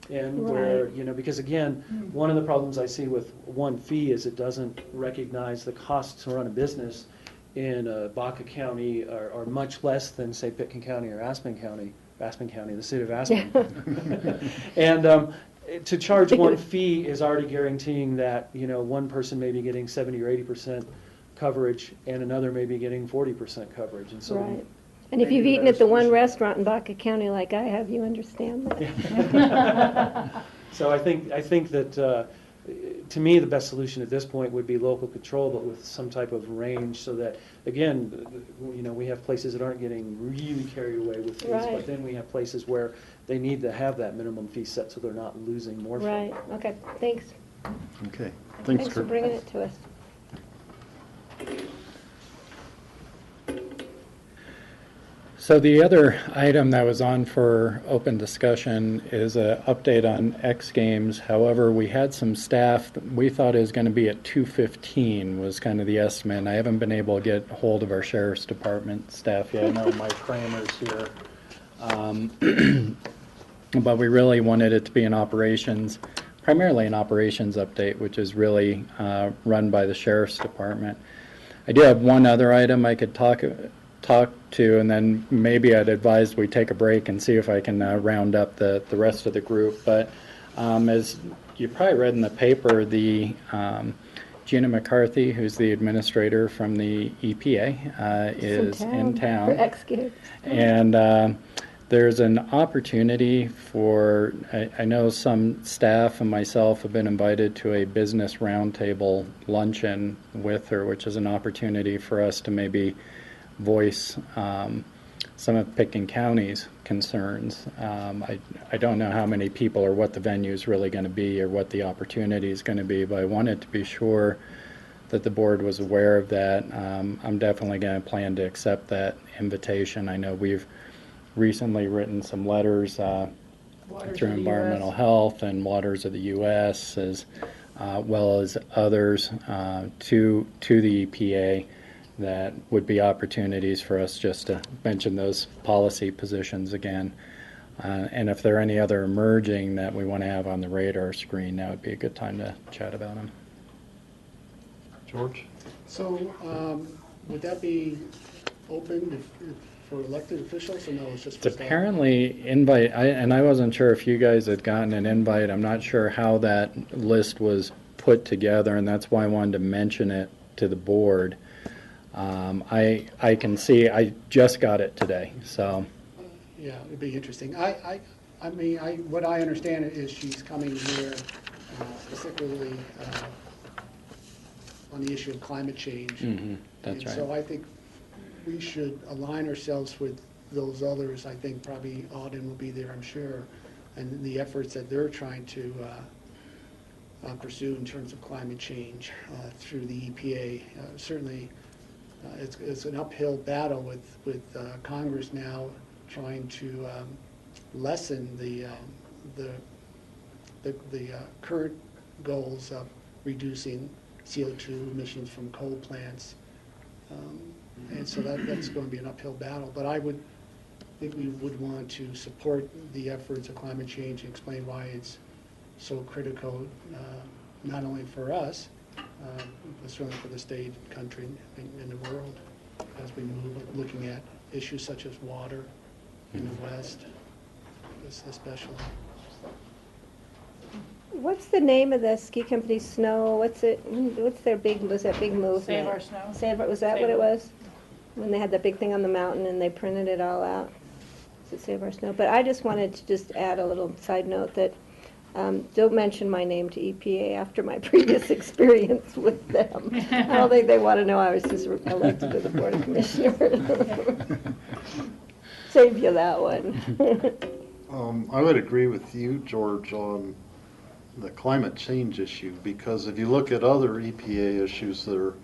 in where, because again, one of the problems I see with one fee is it doesn't recognize the cost to run a business in Baca County are much less than, say, Pitkin County or Aspen County, the city of Aspen. And to charge one fee is already guaranteeing that, one person may be getting 70 or 80% coverage and another may be getting 40% coverage. And so Right. And if you've eaten at the one restaurant in Baca County like I have, you understand that. So I think that to me the best solution at this point would be local control, but with some type of range, so that again, we have places that aren't getting really carried away with fees, Right. but then we have places where they need to have that minimum fee set so they're not losing more. Right. Okay. Thanks. Okay. Thanks Thanks, for Kurt. bringing it to us. So the other item that was on for open discussion is an update on X Games. However, we had some staff, we thought it was going to be at 2:15 was kind of the estimate. And I haven't been able to get hold of our Sheriff's Department staff yet. I know Mike Kramer's here. But we really wanted it to be primarily an operations update, which is really run by the Sheriff's Department. I do have one other item I could talk to, and then maybe I'd advise we take a break and see if I can round up the rest of the group. But as you probably read in the paper, the Gina McCarthy, who's the administrator from the EPA, is in town. For X Games. And there's an opportunity for, I know some staff and myself have been invited to a business roundtable luncheon with her, which is an opportunity for us to maybe voice some of Pitkin County's concerns. I don't know how many people or what the venue is really going to be or what the opportunity is going to be, but I wanted to be sure that the board was aware of that. I'm definitely going to plan to accept that invitation. I know we've recently written some letters through Environmental Health and Waters of the U.S. as well as others to the EPA that would be opportunities for us just to mention those policy positions again. And if there are any other emerging that we want to have on the radar screen, that would be a good time to chat about them. George? So would that be open for elected officials, or no, it's just for It's staff? apparently invite, and I wasn't sure if you guys had gotten an invite. I'm not sure how that list was put together, and that's why I wanted to mention it to the board. I can see, I just got it today, so. Yeah, it'd be interesting. I mean, what I understand is she's coming here specifically on the issue of climate change. That's And right. so I think we should align ourselves with those others. I think probably Auden will be there, I'm sure, and the efforts that they're trying to pursue in terms of climate change through the EPA. Certainly, it's an uphill battle with Congress now trying to lessen the current goals of reducing CO2 emissions from coal plants. And so that's going to be an uphill battle. But I would think we would want to support the efforts of climate change and explain why it's so critical, not only for us, but certainly for the state, country, and the world, as we move looking at issues such as water in the West, especially. What's the name of the ski company, Snow? What's their big, was that big movement? Save Our Snow. Was that Save what it Our- was? When they had that big thing on the mountain and they printed it all out? Is it Save Our Snow? But I just wanted to just add a little side note that Don't mention my name to EPA after my previous experience with them. I don't think they want to know I was just elected to the Board of Commissioners. Save you that one. I would agree with you, George, on the climate change issue, because if you look at other EPA issues that are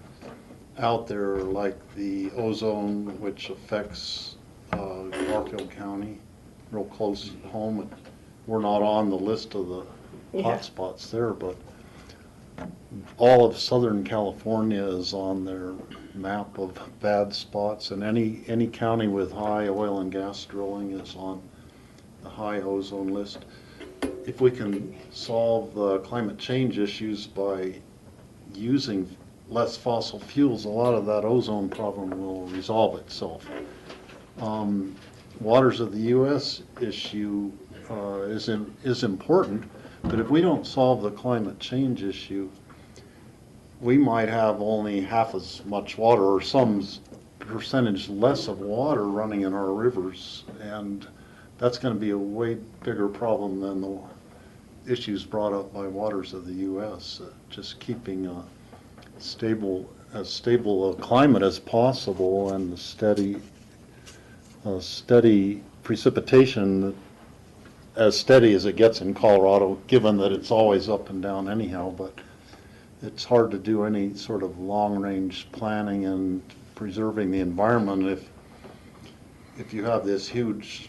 out there, like the ozone, which affects Garfield County, real close at home, we're not on the list of the hot spots there, but all of Southern California is on their map of bad spots, and any county with high oil and gas drilling is on the high ozone list. If we can solve the climate change issues by using less fossil fuels, a lot of that ozone problem will resolve itself. Waters of the U.S. issue is important, but if we don't solve the climate change issue, we might have only half as much water or some percentage less of water running in our rivers, and that's going to be a way bigger problem than the issues brought up by Waters of the U.S. Just keeping as stable a climate as possible and steady precipitation, as steady as it gets in Colorado, given that it's always up and down anyhow, but it's hard to do any sort of long-range planning and preserving the environment if you have this huge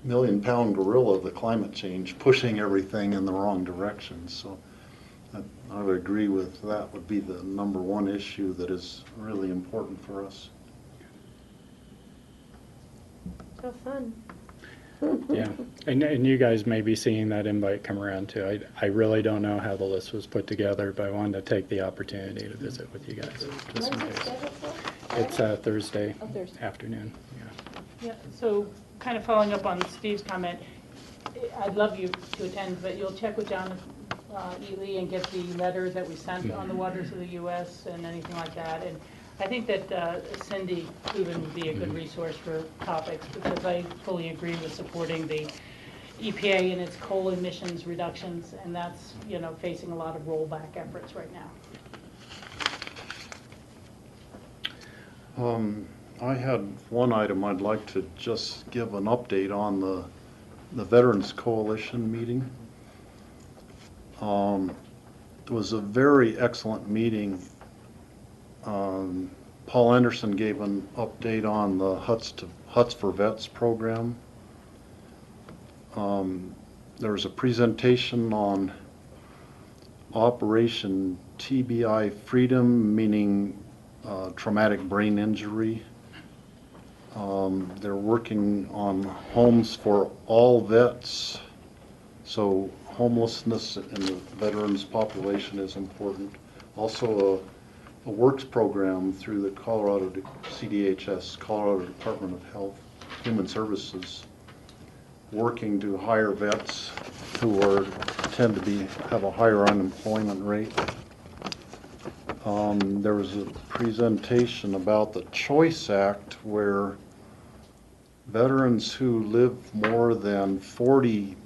million-pound gorilla of the climate change pushing everything in the wrong direction. So I would agree with that would be the number one issue that is really important for us. So fun. Yeah, and you guys may be seeing that invite come around too. I really don't know how the list was put together, but I wanted to take the opportunity to visit with you guys. Just in case. It's Thursday afternoon. Yeah. Yeah, so kind of following up on Steve's comment, I'd love you to attend, but you'll check with John Ely and get the letter that we sent on the Waters of the U.S. and anything like that. And I think that Cindy Rubin would be a good resource for topics, because I fully agree with supporting the EPA and its coal emissions reductions, and that's, you know, facing a lot of rollback efforts right now. I had one item I'd like to just give an update on the Veterans Coalition meeting. It was a very excellent meeting. Paul Anderson gave an update on the Huts for Vets program. There was a presentation on Operation TBI Freedom, meaning traumatic brain injury. They're working on homes for all vets, so homelessness in the veterans population is important. Also a works program through the Colorado CDHS, Colorado Department of Health, Human Services, working to hire vets who tend to have a higher unemployment rate. There was a presentation about the Choice Act, where veterans who live more than 40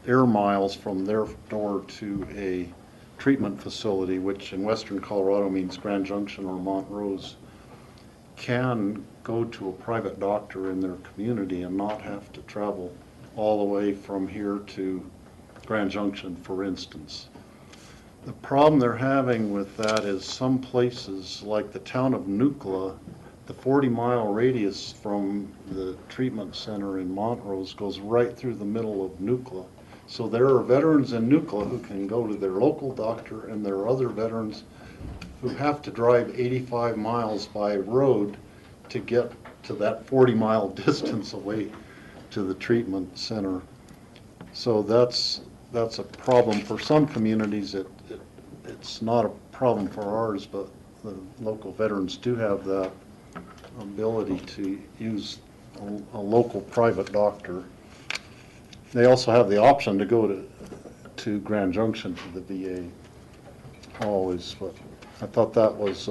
air miles from their door to a treatment facility, which in western Colorado means Grand Junction or Montrose, can go to a private doctor in their community and not have to travel all the way from here to Grand Junction, for instance. The problem they're having with that is some places, like the town of Nucla, the 40-mile radius from the treatment center in Montrose goes right through the middle of Nucla. So there are veterans in Nucla who can go to their local doctor, and there are other veterans who have to drive 85 miles by road to get to that 40-mile distance away to the treatment center. So that's a problem for some communities. It's not a problem for ours, but the local veterans do have that ability to use a local private doctor. They also have the option to go to Grand Junction to the VA always, but I thought that was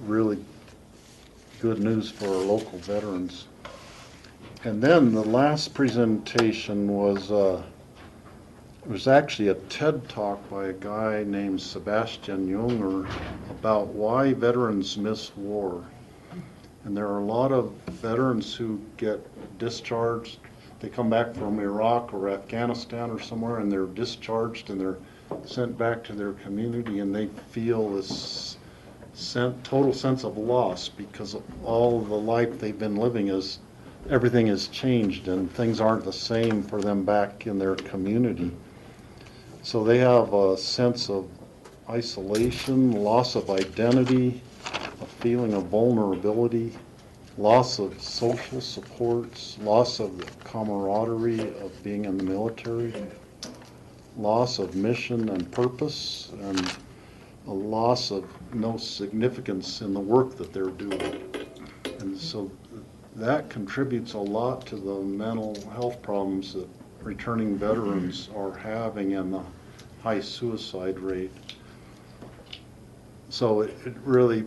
really good news for our local veterans. And then the last presentation was There's actually a TED Talk by a guy named Sebastian Junger about why veterans miss war. And there are a lot of veterans who get discharged. They come back from Iraq or Afghanistan or somewhere, and they're discharged and they're sent back to their community, and they feel this total sense of loss because of all the life they've been living is everything has changed and things aren't the same for them back in their community. So they have a sense of isolation, loss of identity, a feeling of vulnerability, loss of social supports, loss of the camaraderie of being in the military, loss of mission and purpose, and a loss of no significance in the work that they're doing. And so that contributes a lot to the mental health problems that returning veterans are having and the high suicide rate. So it really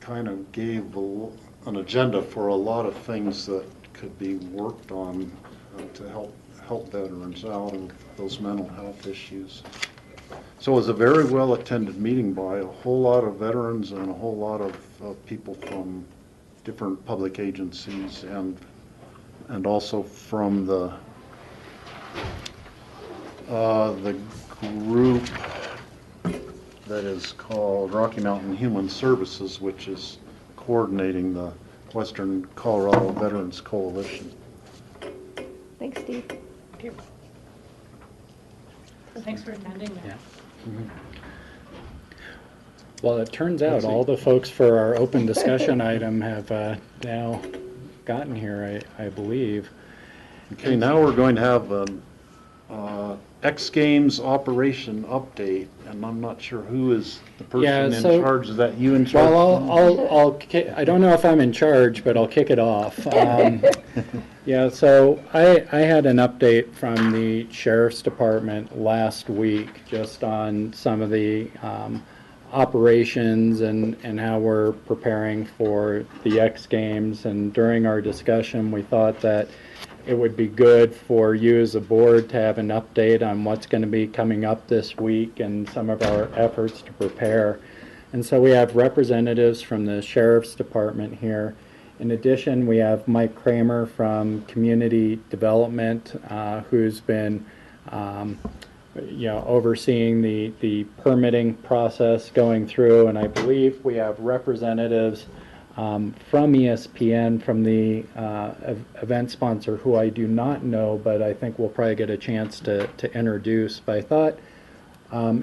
kind of gave an agenda for a lot of things that could be worked on to help veterans out of those mental health issues. So it was a very well attended meeting by a whole lot of veterans and a whole lot of people from different public agencies and also from the group that is called Rocky Mountain Human Services, which is coordinating the Western Colorado Veterans Coalition. Thanks, Steve. Thanks for attending that. Yeah. Well, it turns out all the folks for our open discussion item have now gotten here, I believe. Okay, now we're going to have an X Games operation update, and I'm not sure who is the person in charge. Is that you in charge? Well, I don't know if I'm in charge, but I'll kick it off. Yeah, so I had an update from the Sheriff's Department last week just on some of the operations and how we're preparing for the X Games. And during our discussion, we thought that it would be good for you as a board to have an update on what's going to be coming up this week and some of our efforts to prepare. And so we have representatives from the Sheriff's Department here. In addition, we have Mike Kramer from Community Development, who's been overseeing the permitting process going through, and I believe we have representatives from ESPN, from the event sponsor, who I do not know, but I think we'll probably get a chance to introduce. But I thought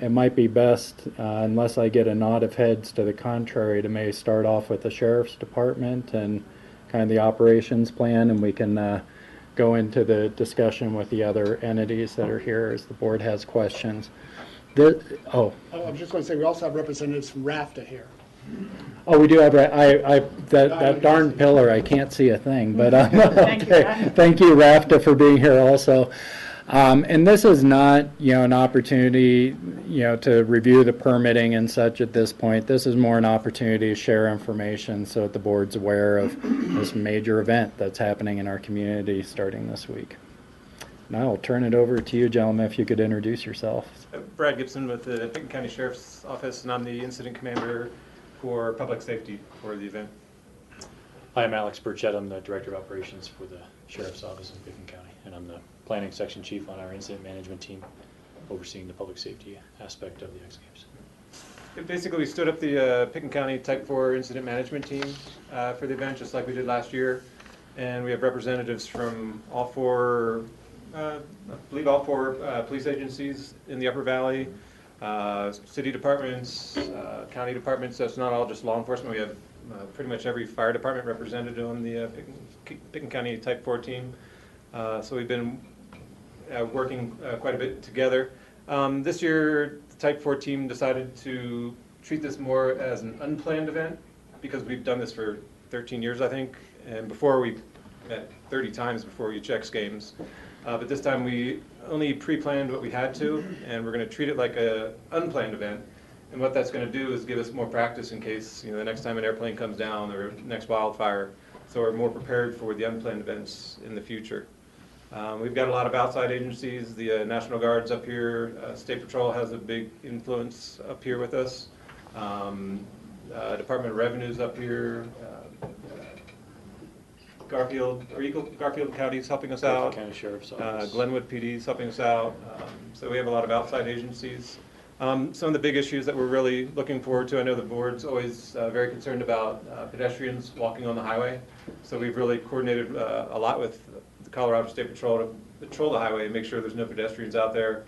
it might be best, unless I get a nod of heads to the contrary, to maybe start off with the Sheriff's Department and kind of the operations plan, and we can go into the discussion with the other entities that are here as the board has questions. I was just going to say, we also have representatives from RAFTA here. Oh, we do have, that darn pillar, I can't see a thing, but thank you, RAFTA, for being here also. And this is not, an opportunity, to review the permitting and such at this point. This is more an opportunity to share information so that the board's aware of this major event that's happening in our community starting this week. Now I'll turn it over to you, gentlemen, if you could introduce yourself. Brad Gibson with the Pickens County Sheriff's Office, and I'm the Incident Commander for Public Safety for the event. Hi, I'm Alex Burchett. I'm the Director of Operations for the Sheriff's Office in Pickens County, and I'm the Planning Section Chief on our Incident Management Team, overseeing the public safety aspect of the X Games. Basically, we stood up the Pickens County Type 4 Incident Management Team for the event, just like we did last year, and we have representatives from all four, I believe all four police agencies in the Upper Valley, city departments, county departments. So it's not all just law enforcement. We have pretty much every fire department represented on the Pickens County Type 4 team. So we've been working quite a bit together. This year, the Type 4 team decided to treat this more as an unplanned event because we've done this for 13 years, I think, and before we met 30 times before each X Games. But this time we only pre-planned what we had to, and we're going to treat it like an unplanned event. And what that's going to do is give us more practice in case the next time an airplane comes down or next wildfire, so we're more prepared for the unplanned events in the future. We've got a lot of outside agencies. The National Guard's up here. State Patrol has a big influence up here with us. Department of Revenue's up here. Garfield County's helping us out. County Sheriff's Office. Glenwood PD's helping us out. So we have a lot of outside agencies. Some of the big issues that we're really looking forward to, I know the board's always very concerned about pedestrians walking on the highway. So we've really coordinated a lot with the Colorado State Patrol to patrol the highway and make sure there's no pedestrians out there.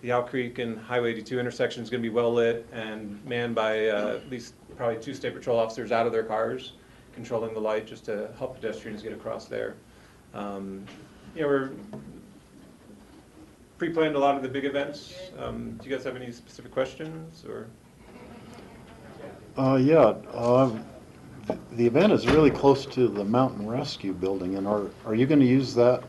The Owl Creek and Highway 82 intersection is going to be well lit and manned by at least probably 2 State Patrol officers out of their cars, controlling the light just to help pedestrians get across there. We're pre-planned a lot of the big events. Do you guys have any specific questions or? The event is really close to the Mountain Rescue Building, and are you going to use the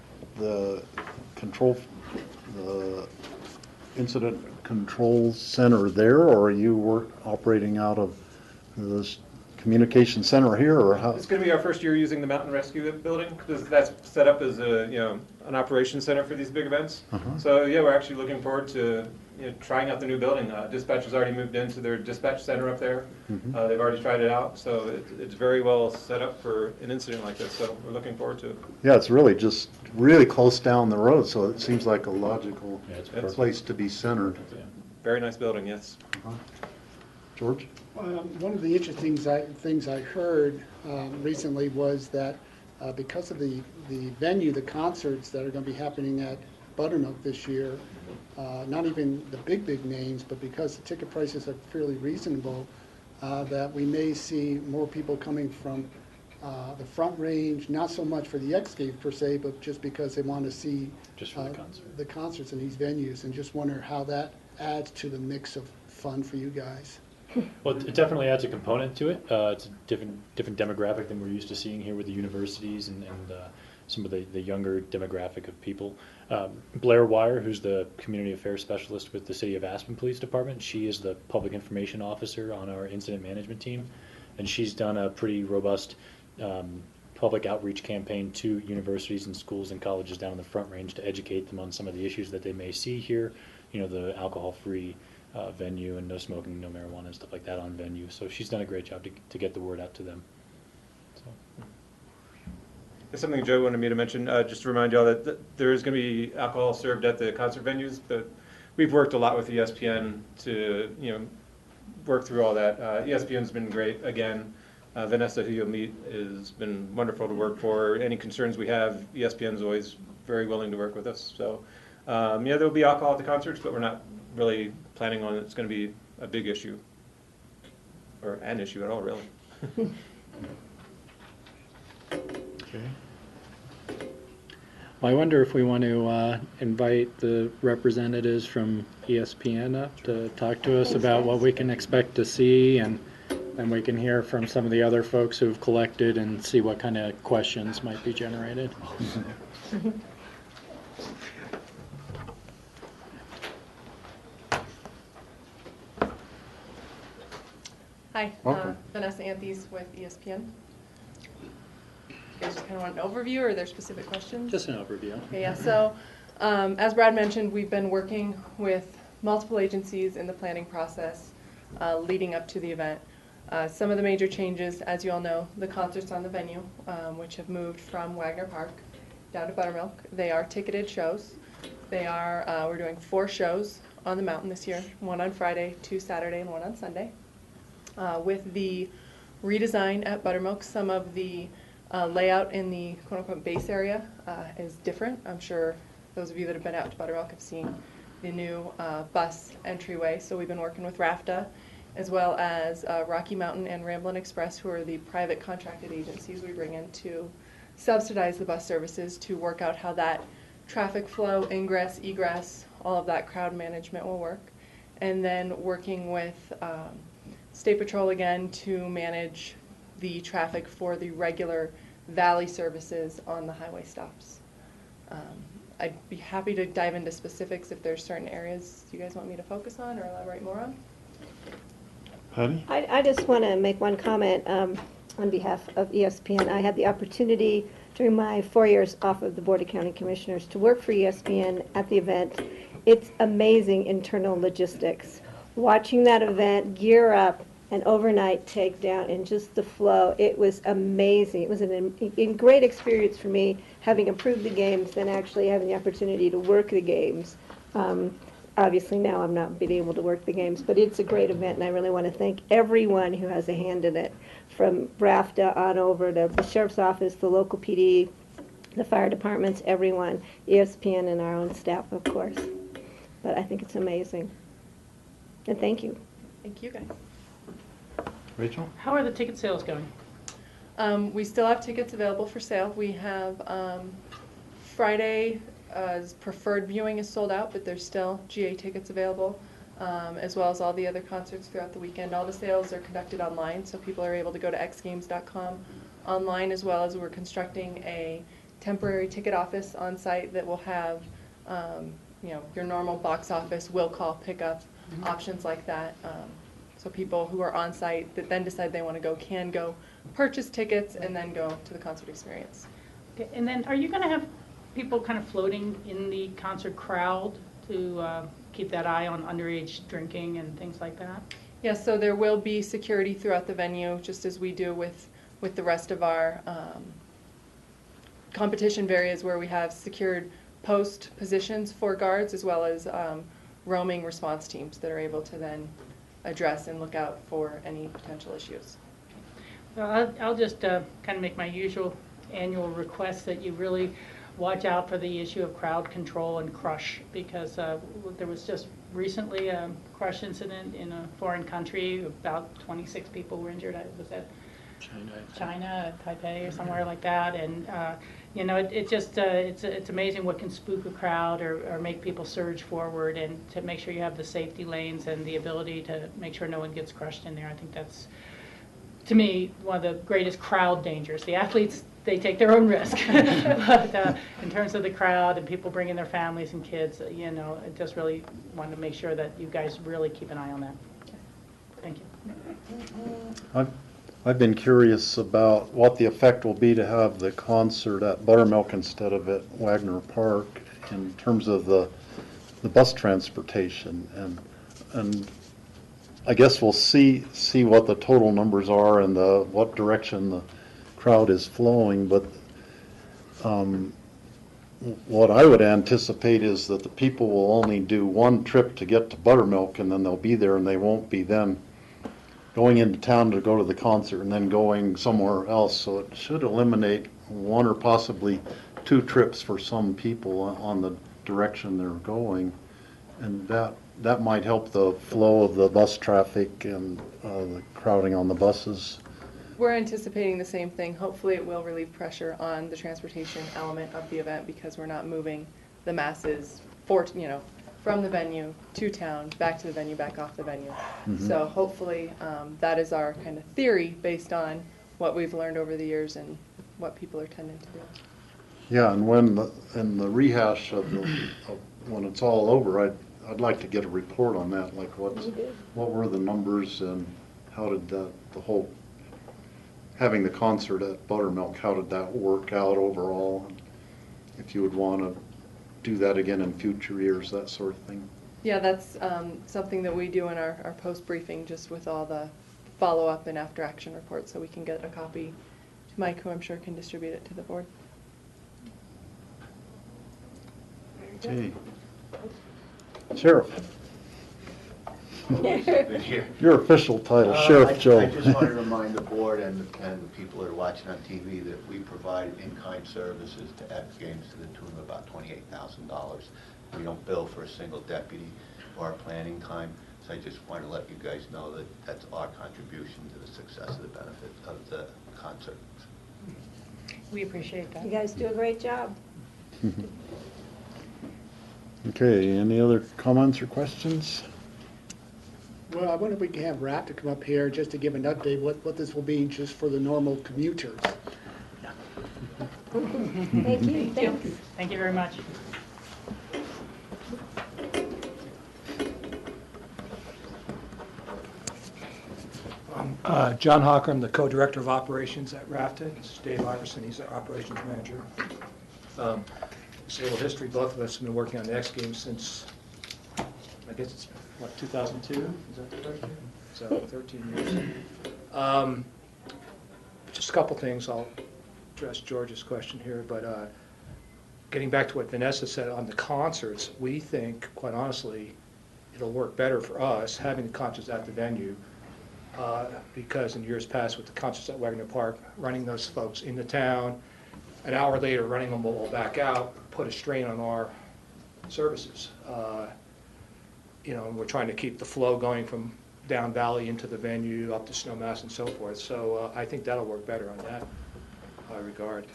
incident control center there, or are you operating out of this communication center here, or how? It's going to be our first year using the Mountain Rescue Building because that's set up as an operations center for these big events. So yeah, we're actually looking forward to trying out the new building. Dispatch has already moved into their dispatch center up there. They've already tried it out, so it's very well set up for an incident like this. So we're looking forward to it. Yeah, it's really close down the road, so it seems like a logical place to be centered. Very nice building, yes. George? One of the interesting things I heard recently was that because of the venue, the concerts that are going to be happening at Buttermilk this year, not even the big names, but because the ticket prices are fairly reasonable, that we may see more people coming from the Front Range, not so much for the X Games per se, but just because they want to see Just for the concerts in these venues, and just wonder how that adds to the mix of fun for you guys. Well, it definitely adds a component to it. It's a different demographic than we're used to seeing here with the universities and some of the younger demographic of people. Blair Wire, who's the community affairs specialist with the City of Aspen Police Department, she is the public information officer on our incident management team, and she's done a pretty robust public outreach campaign to universities and schools and colleges down in the Front Range to educate them on some of the issues that they may see here, the alcohol-free venue and no smoking, no marijuana and stuff like that on venue. So she's done a great job to get the word out to them. So. There's something Joe wanted me to mention, just to remind y'all that there is going to be alcohol served at the concert venues, but we've worked a lot with ESPN to work through all that. ESPN's been great. Again, Vanessa, who you'll meet, has been wonderful to work for. Any concerns we have, ESPN's always very willing to work with us. So there will be alcohol at the concerts, but we're not really planning on it's going to be a big issue or an issue at all, really. Okay. Well, I wonder if we want to invite the representatives from ESPN up to talk to us about what we can expect to see, and then we can hear from some of the other folks who've collected and see what kind of questions might be generated. Hi, Welcome. Vanessa Anthes with ESPN. You guys just kind of want an overview, or are there specific questions? Just an overview. Okay, yeah, so as Brad mentioned, we've been working with multiple agencies in the planning process leading up to the event. Some of the major changes, as you all know, the concerts on the venue, which have moved from Wagner Park down to Buttermilk. They are ticketed shows. We're doing 4 shows on the mountain this year, 1 on Friday, 2 Saturday, and 1 on Sunday. With the redesign at Buttermilk, some of the layout in the quote-unquote base area is different. I'm sure those of you that have been out to Buttermilk have seen the new bus entryway. So we've been working with RAFTA, as well as Rocky Mountain and Ramblin' Express, who are the private contracted agencies we bring in to subsidize the bus services, to work out how that traffic flow, ingress, egress, all of that crowd management will work. And then working with State Patrol again to manage the traffic for the regular valley services on the highway stops. I'd be happy to dive into specifics if there's certain areas you guys want me to focus on or elaborate more on. Patty? I just want to make one comment on behalf of ESPN. I had the opportunity during my 4 years off of the Board of County Commissioners to work for ESPN at the event. It's amazing internal logistics. Watching that event gear up an overnight takedown and just the flow, it was amazing. It was a great experience for me, having approved the games, then actually having the opportunity to work the games. Obviously now I'm not being able to work the games, but it's a great event, and I really want to thank everyone who has a hand in it, from BRAFTA on over to the Sheriff's Office, the local PD, the fire departments, everyone, ESPN, and our own staff, of course. But I think it's amazing. And thank you. Thank you, guys. Rachel? How are the ticket sales going? We still have tickets available for sale. We have Friday preferred viewing is sold out, but there's still GA tickets available, as well as all the other concerts throughout the weekend. All the sales are conducted online, so people are able to go to xgames.com online, as well as we're constructing a temporary ticket office on site that will have your normal box office, will call, pickup, options like that. So people who are on site that then decide they want to go can go purchase tickets and then go to the concert experience. Okay, and then are you going to have people kind of floating in the concert crowd to keep that eye on underage drinking and things like that? Yes, so there will be security throughout the venue, just as we do with the rest of our competition areas, where we have secured post positions for guards, as well as roaming response teams that are able to then address and look out for any potential issues. Well, I'll just kind of make my usual annual request that you really watch out for the issue of crowd control and crush, because there was just recently a crush incident in a foreign country. About 26 people were injured. Was that China, Taipei, or somewhere like that? And it's amazing what can spook a crowd or make people surge forward. And to make sure you have the safety lanes and the ability to make sure no one gets crushed in there, I think that's, to me, one of the greatest crowd dangers. The athletes, they take their own risk. But in terms of the crowd and people bringing their families and kids, I just really want to make sure that you guys really keep an eye on that. Thank you. I've been curious about what the effect will be to have the concert at Buttermilk instead of at Wagner Park in terms of the bus transportation, and I guess we'll see what the total numbers are and what direction the crowd is flowing, but what I would anticipate is that the people will only do one trip to get to Buttermilk, and then they'll be there, and they won't be then going into town to go to the concert and then going somewhere else. So it should eliminate one or possibly two trips for some people on the direction they're going, and that might help the flow of the bus traffic and the crowding on the buses. We're anticipating the same thing. Hopefully it will relieve pressure on the transportation element of the event, because we're not moving the masses from the venue to town, back to the venue, back off the venue. Mm-hmm. So hopefully that is our kind of theory based on what we've learned over the years and what people are tending to do. Yeah, and in the rehash of when it's all over, I'd like to get a report on that, like what were the numbers and how did the whole having the concert at Buttermilk, how did that work out overall? If you would want to do that again in future years, that sort of thing. Yeah, that's something that we do in our post-briefing, just with all the follow-up and after-action reports, so we can get a copy to Mike, who I'm sure can distribute it to the board. Okay. Sheriff. Your official title, Sheriff Joe. I just want to remind the board and the people that are watching on TV that we provide in-kind services to X Games to the tune of about $28,000. We don't bill for a single deputy or our planning time, so I just want to let you guys know that that's our contribution to the success of the benefit of the concert. We appreciate that. You guys do a great job. Okay, any other comments or questions? Well, I wonder if we can have Rat to come up here just to give an update what this will be just for the normal commuters. Thank you. Thanks. Thank you very much. John Hawker, I'm the co-director of operations at RAFTA. This is Dave Iverson, he's our operations manager. Just a little history, both of us have been working on the X Games since, I guess it's, what, 2002? Is that the right year? So 13 years. Just a couple things, I'll address George's question here, but getting back to what Vanessa said on the concerts, we think, quite honestly, it'll work better for us having the concerts at the venue because in years past with the concerts at Wagner Park, running those folks into town, an hour later running them all back out, put a strain on our services. You know, and we're trying to keep the flow going from down valley into the venue, up to Snowmass and so forth. So I think that'll work better on that regard.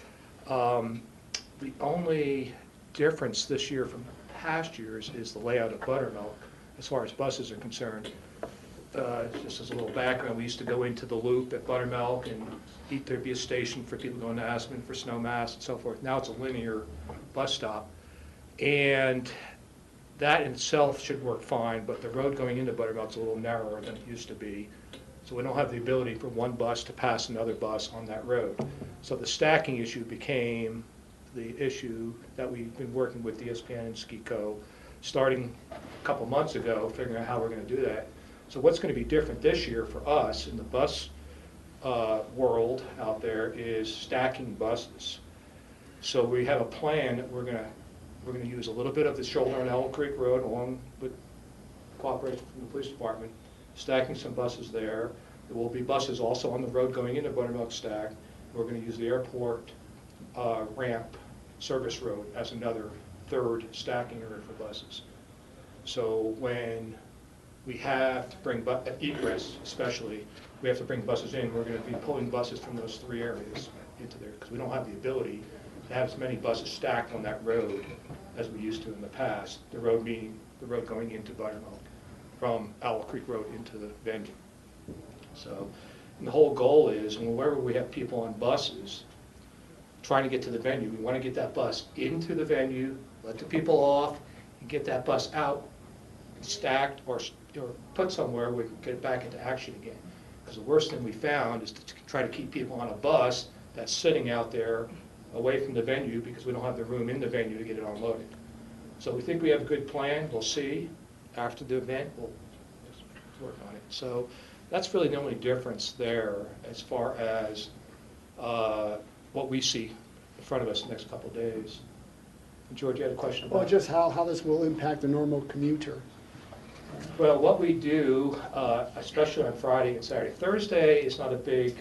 The only difference this year from past years is the layout of Buttermilk as far as buses are concerned. Just as a little background, we used to go into the loop at Buttermilk and there'd be a station for people going to Aspen for Snowmass and so forth. Now it's a linear bus stop. And that in itself should work fine, but the road going into Buttermilk's a little narrower than it used to be. So we don't have the ability for one bus to pass another bus on that road. So the stacking issue became the issue that we've been working with ESPN and SkiCo starting a couple months ago, figuring out how we're going to do that. So what's going to be different this year for us in the bus world out there is stacking buses. So we have a plan that we're going to use a little bit of the shoulder on Elk Creek Road along with cooperation from the police department, stacking some buses there. There will be buses also on the road going into Buttermilk stack. We're going to use the airport ramp service road as another third stacking area for buses. So when we have to bring egress, especially, we have to bring buses in. We're going to be pulling buses from those three areas into there because we don't have the ability to have as many buses stacked on that road as we used to in the past. The road meaning the road going into Buttermilk from Owl Creek Road into the venue. So, and the whole goal is wherever we have people on buses trying to get to the venue, we want to get that bus into the venue, let the people off, and get that bus out stacked or put somewhere we can get it back into action again. Because the worst thing we found is to try to keep people on a bus that's sitting out there away from the venue because we don't have the room in the venue to get it unloaded. So we think we have a good plan. We'll see after the event. We'll just work on it. So that's really the only difference there as far as what we see in front of us the next couple of days. And George, you had a question about Well, just how this will impact the normal commuter. Well, what we do, especially on Friday and Saturday. Thursday is not a big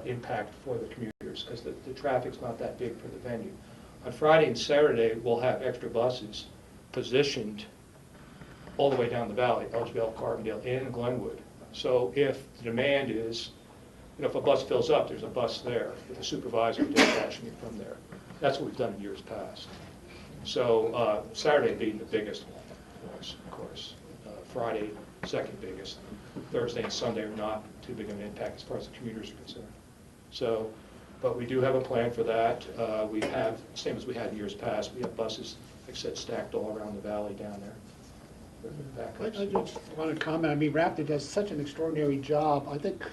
impact for the commuters because the traffic's not that big for the venue. On Friday and Saturday, we'll have extra buses positioned all the way down the valley, Elgeville, Carbondale, and Glenwood. So if the demand is, if a bus fills up, there's a bus there with a supervisor dispatching it from there. That's what we've done in years past. So Saturday being the biggest one for us, of course. Friday, second biggest. Thursday and Sunday are not too big of an impact as far as the commuters are concerned. So, but we do have a plan for that. We have, same as we had in years past, we have buses, like I said, stacked all around the valley down there. I just want to comment, I mean, RAPTA does such an extraordinary job. I think,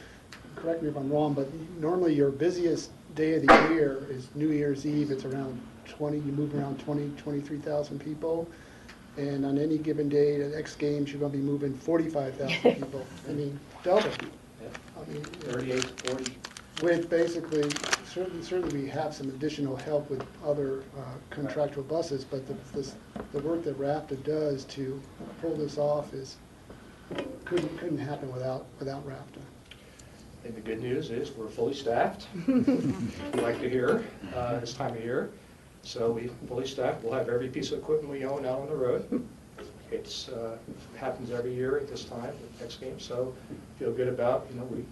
correct me if I'm wrong, but normally your busiest day of the year is New Year's Eve. It's around 20, you move around 23,000 people. And on any given day at X Games, you're going to be moving 45,000 people. I mean, double. I mean, 38, 40. With basically, certainly we have some additional help with other contractual buses, but the work that RAPTA does to pull this off couldn't happen without RAPTA. And the good news is we're fully staffed. We like to hear this time of year. So we fully staffed. We'll have every piece of equipment we own out on the road. It happens every year at this time at X Games. So feel good about, we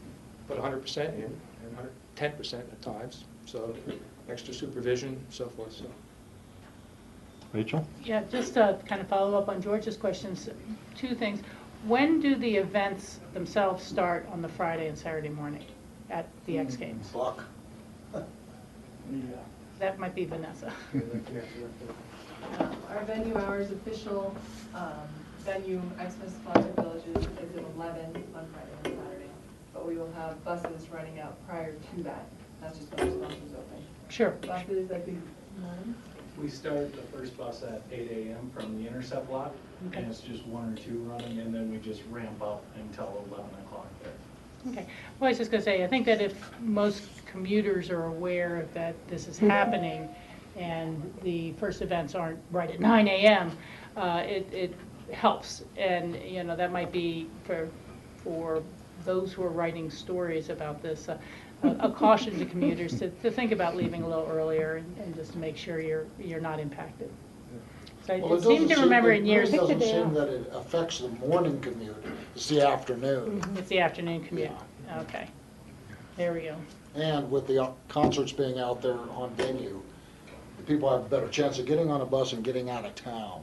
put 100% in and 110% at times. So extra supervision, so forth. So. Rachel? Yeah, just to kind of follow up on George's questions, two things. When do the events themselves start on the Friday and Saturday morning at the X Games? Block. That might be Vanessa. Our venue hours official venue Xmas Sponsored Villages is at 11 on Friday and Saturday, but we will we'll have buses running out prior to that. That's just when the sponsors open. Sure. Buses, I think, morning? We start the first bus at 8 a.m. from the intercept lot, and it's just one or two running, and then we just ramp up until 11 o'clock there. Okay. Well, I was just going to say, I think that if most commuters are aware that this is happening and the first events aren't right at 9 a.m., it helps. And, you know, that might be for those who are writing stories about this, a caution to commuters to think about leaving a little earlier and just to make sure you're not impacted. So Well, I seem to remember in years. It doesn't seem that it affects the morning commute, it's the afternoon. It's the afternoon commute. Okay. There we go. And with the concerts being out there on venue, the people have a better chance of getting on a bus and getting out of town.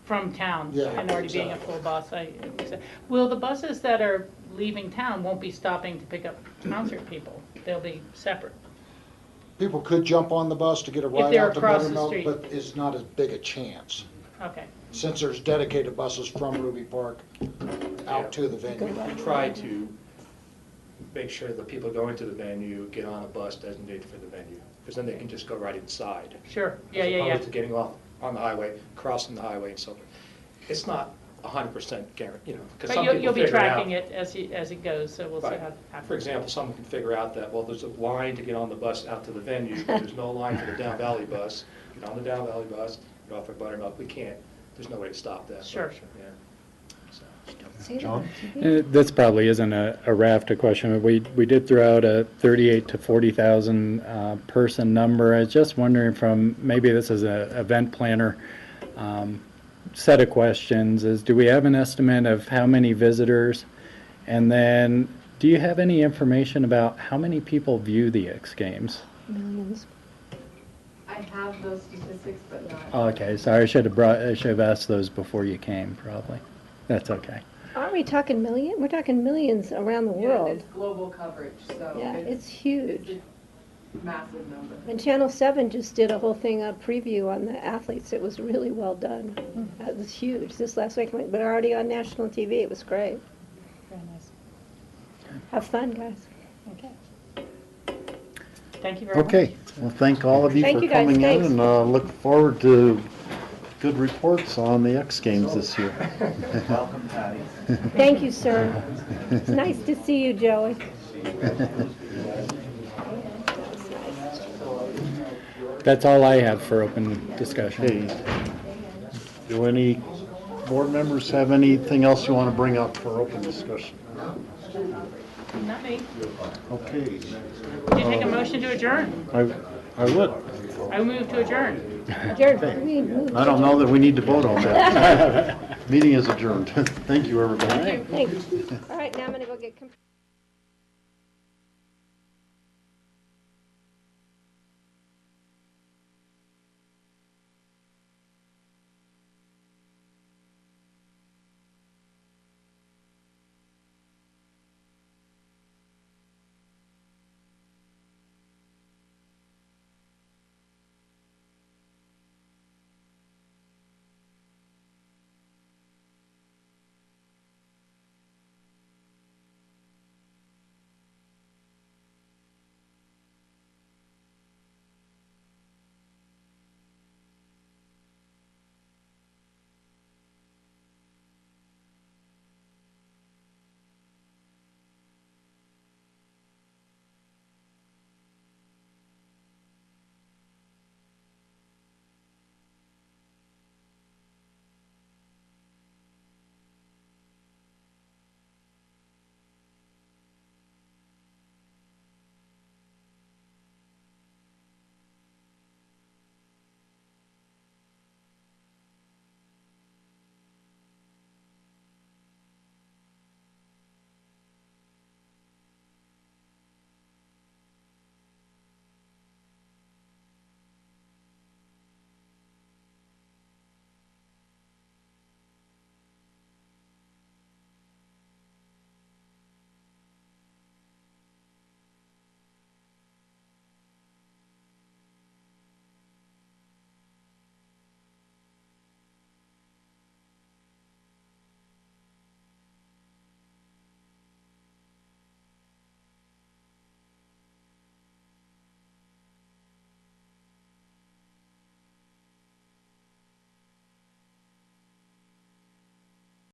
From town, Yeah, and already being a exactly. full bus. Will the buses that are leaving town won't be stopping to pick up concert people? They'll be separate. People could jump on the bus to get a If ride they're out to across the Buttermilk, street. but it's not as big a chance, Okay. since there's dedicated buses from Ruby Park out to the venue. We try to make sure the people going to the venue get on a bus designated for the venue, because then they can just go right inside. Sure. Yeah, As yeah, opposed yeah. to getting off on the highway, crossing the highway and so forth. It's not 100% guaranteed, you know, because some But people you'll be figure it out. tracking it as it goes, so we'll see Right. how it happens. For example, someone can figure out that, well, there's a line to get on the bus out to the venue, but there's no line for the Down Valley bus. Get on the Down Valley bus, get off at Buttermilk. We can't, there's no way to stop that. Sure. Yeah. So. John? This probably isn't a RAFTA question, but we did throw out a 38 to 40,000 person number. I was just wondering from, maybe this is an event planner set of questions, is do we have an estimate of how many visitors? And then do you have any information about how many people view the X Games? Millions. I have those statistics, but not. Okay, sorry, I should have asked those before you came, probably. That's okay. Aren't we talking million? We're talking millions around the Yeah, world. it's global coverage, so. Yeah, it's huge. It's a massive number. And Channel 7 just did a whole thing, a preview on the athletes. It was really well done. It was huge. This last week, but already on national TV. It was great. Very nice. Have fun, guys. Okay. Thank you very much. Okay, well, thank all of you Thank for you, guys. coming in, Thanks. and look forward to good reports on the X Games this year. Welcome, Patty. Thank you, sir. It's nice to see you, Joey. That's all I have for open discussion. Okay. Do any board members have anything else you want to bring up for open discussion? Not me. Okay. Would you take a motion to adjourn? I would. I move to adjourn. Jared, I don't know that we need to vote on that. Meeting is adjourned. Thank you, everybody. Thanks. All right, now I'm going to go get.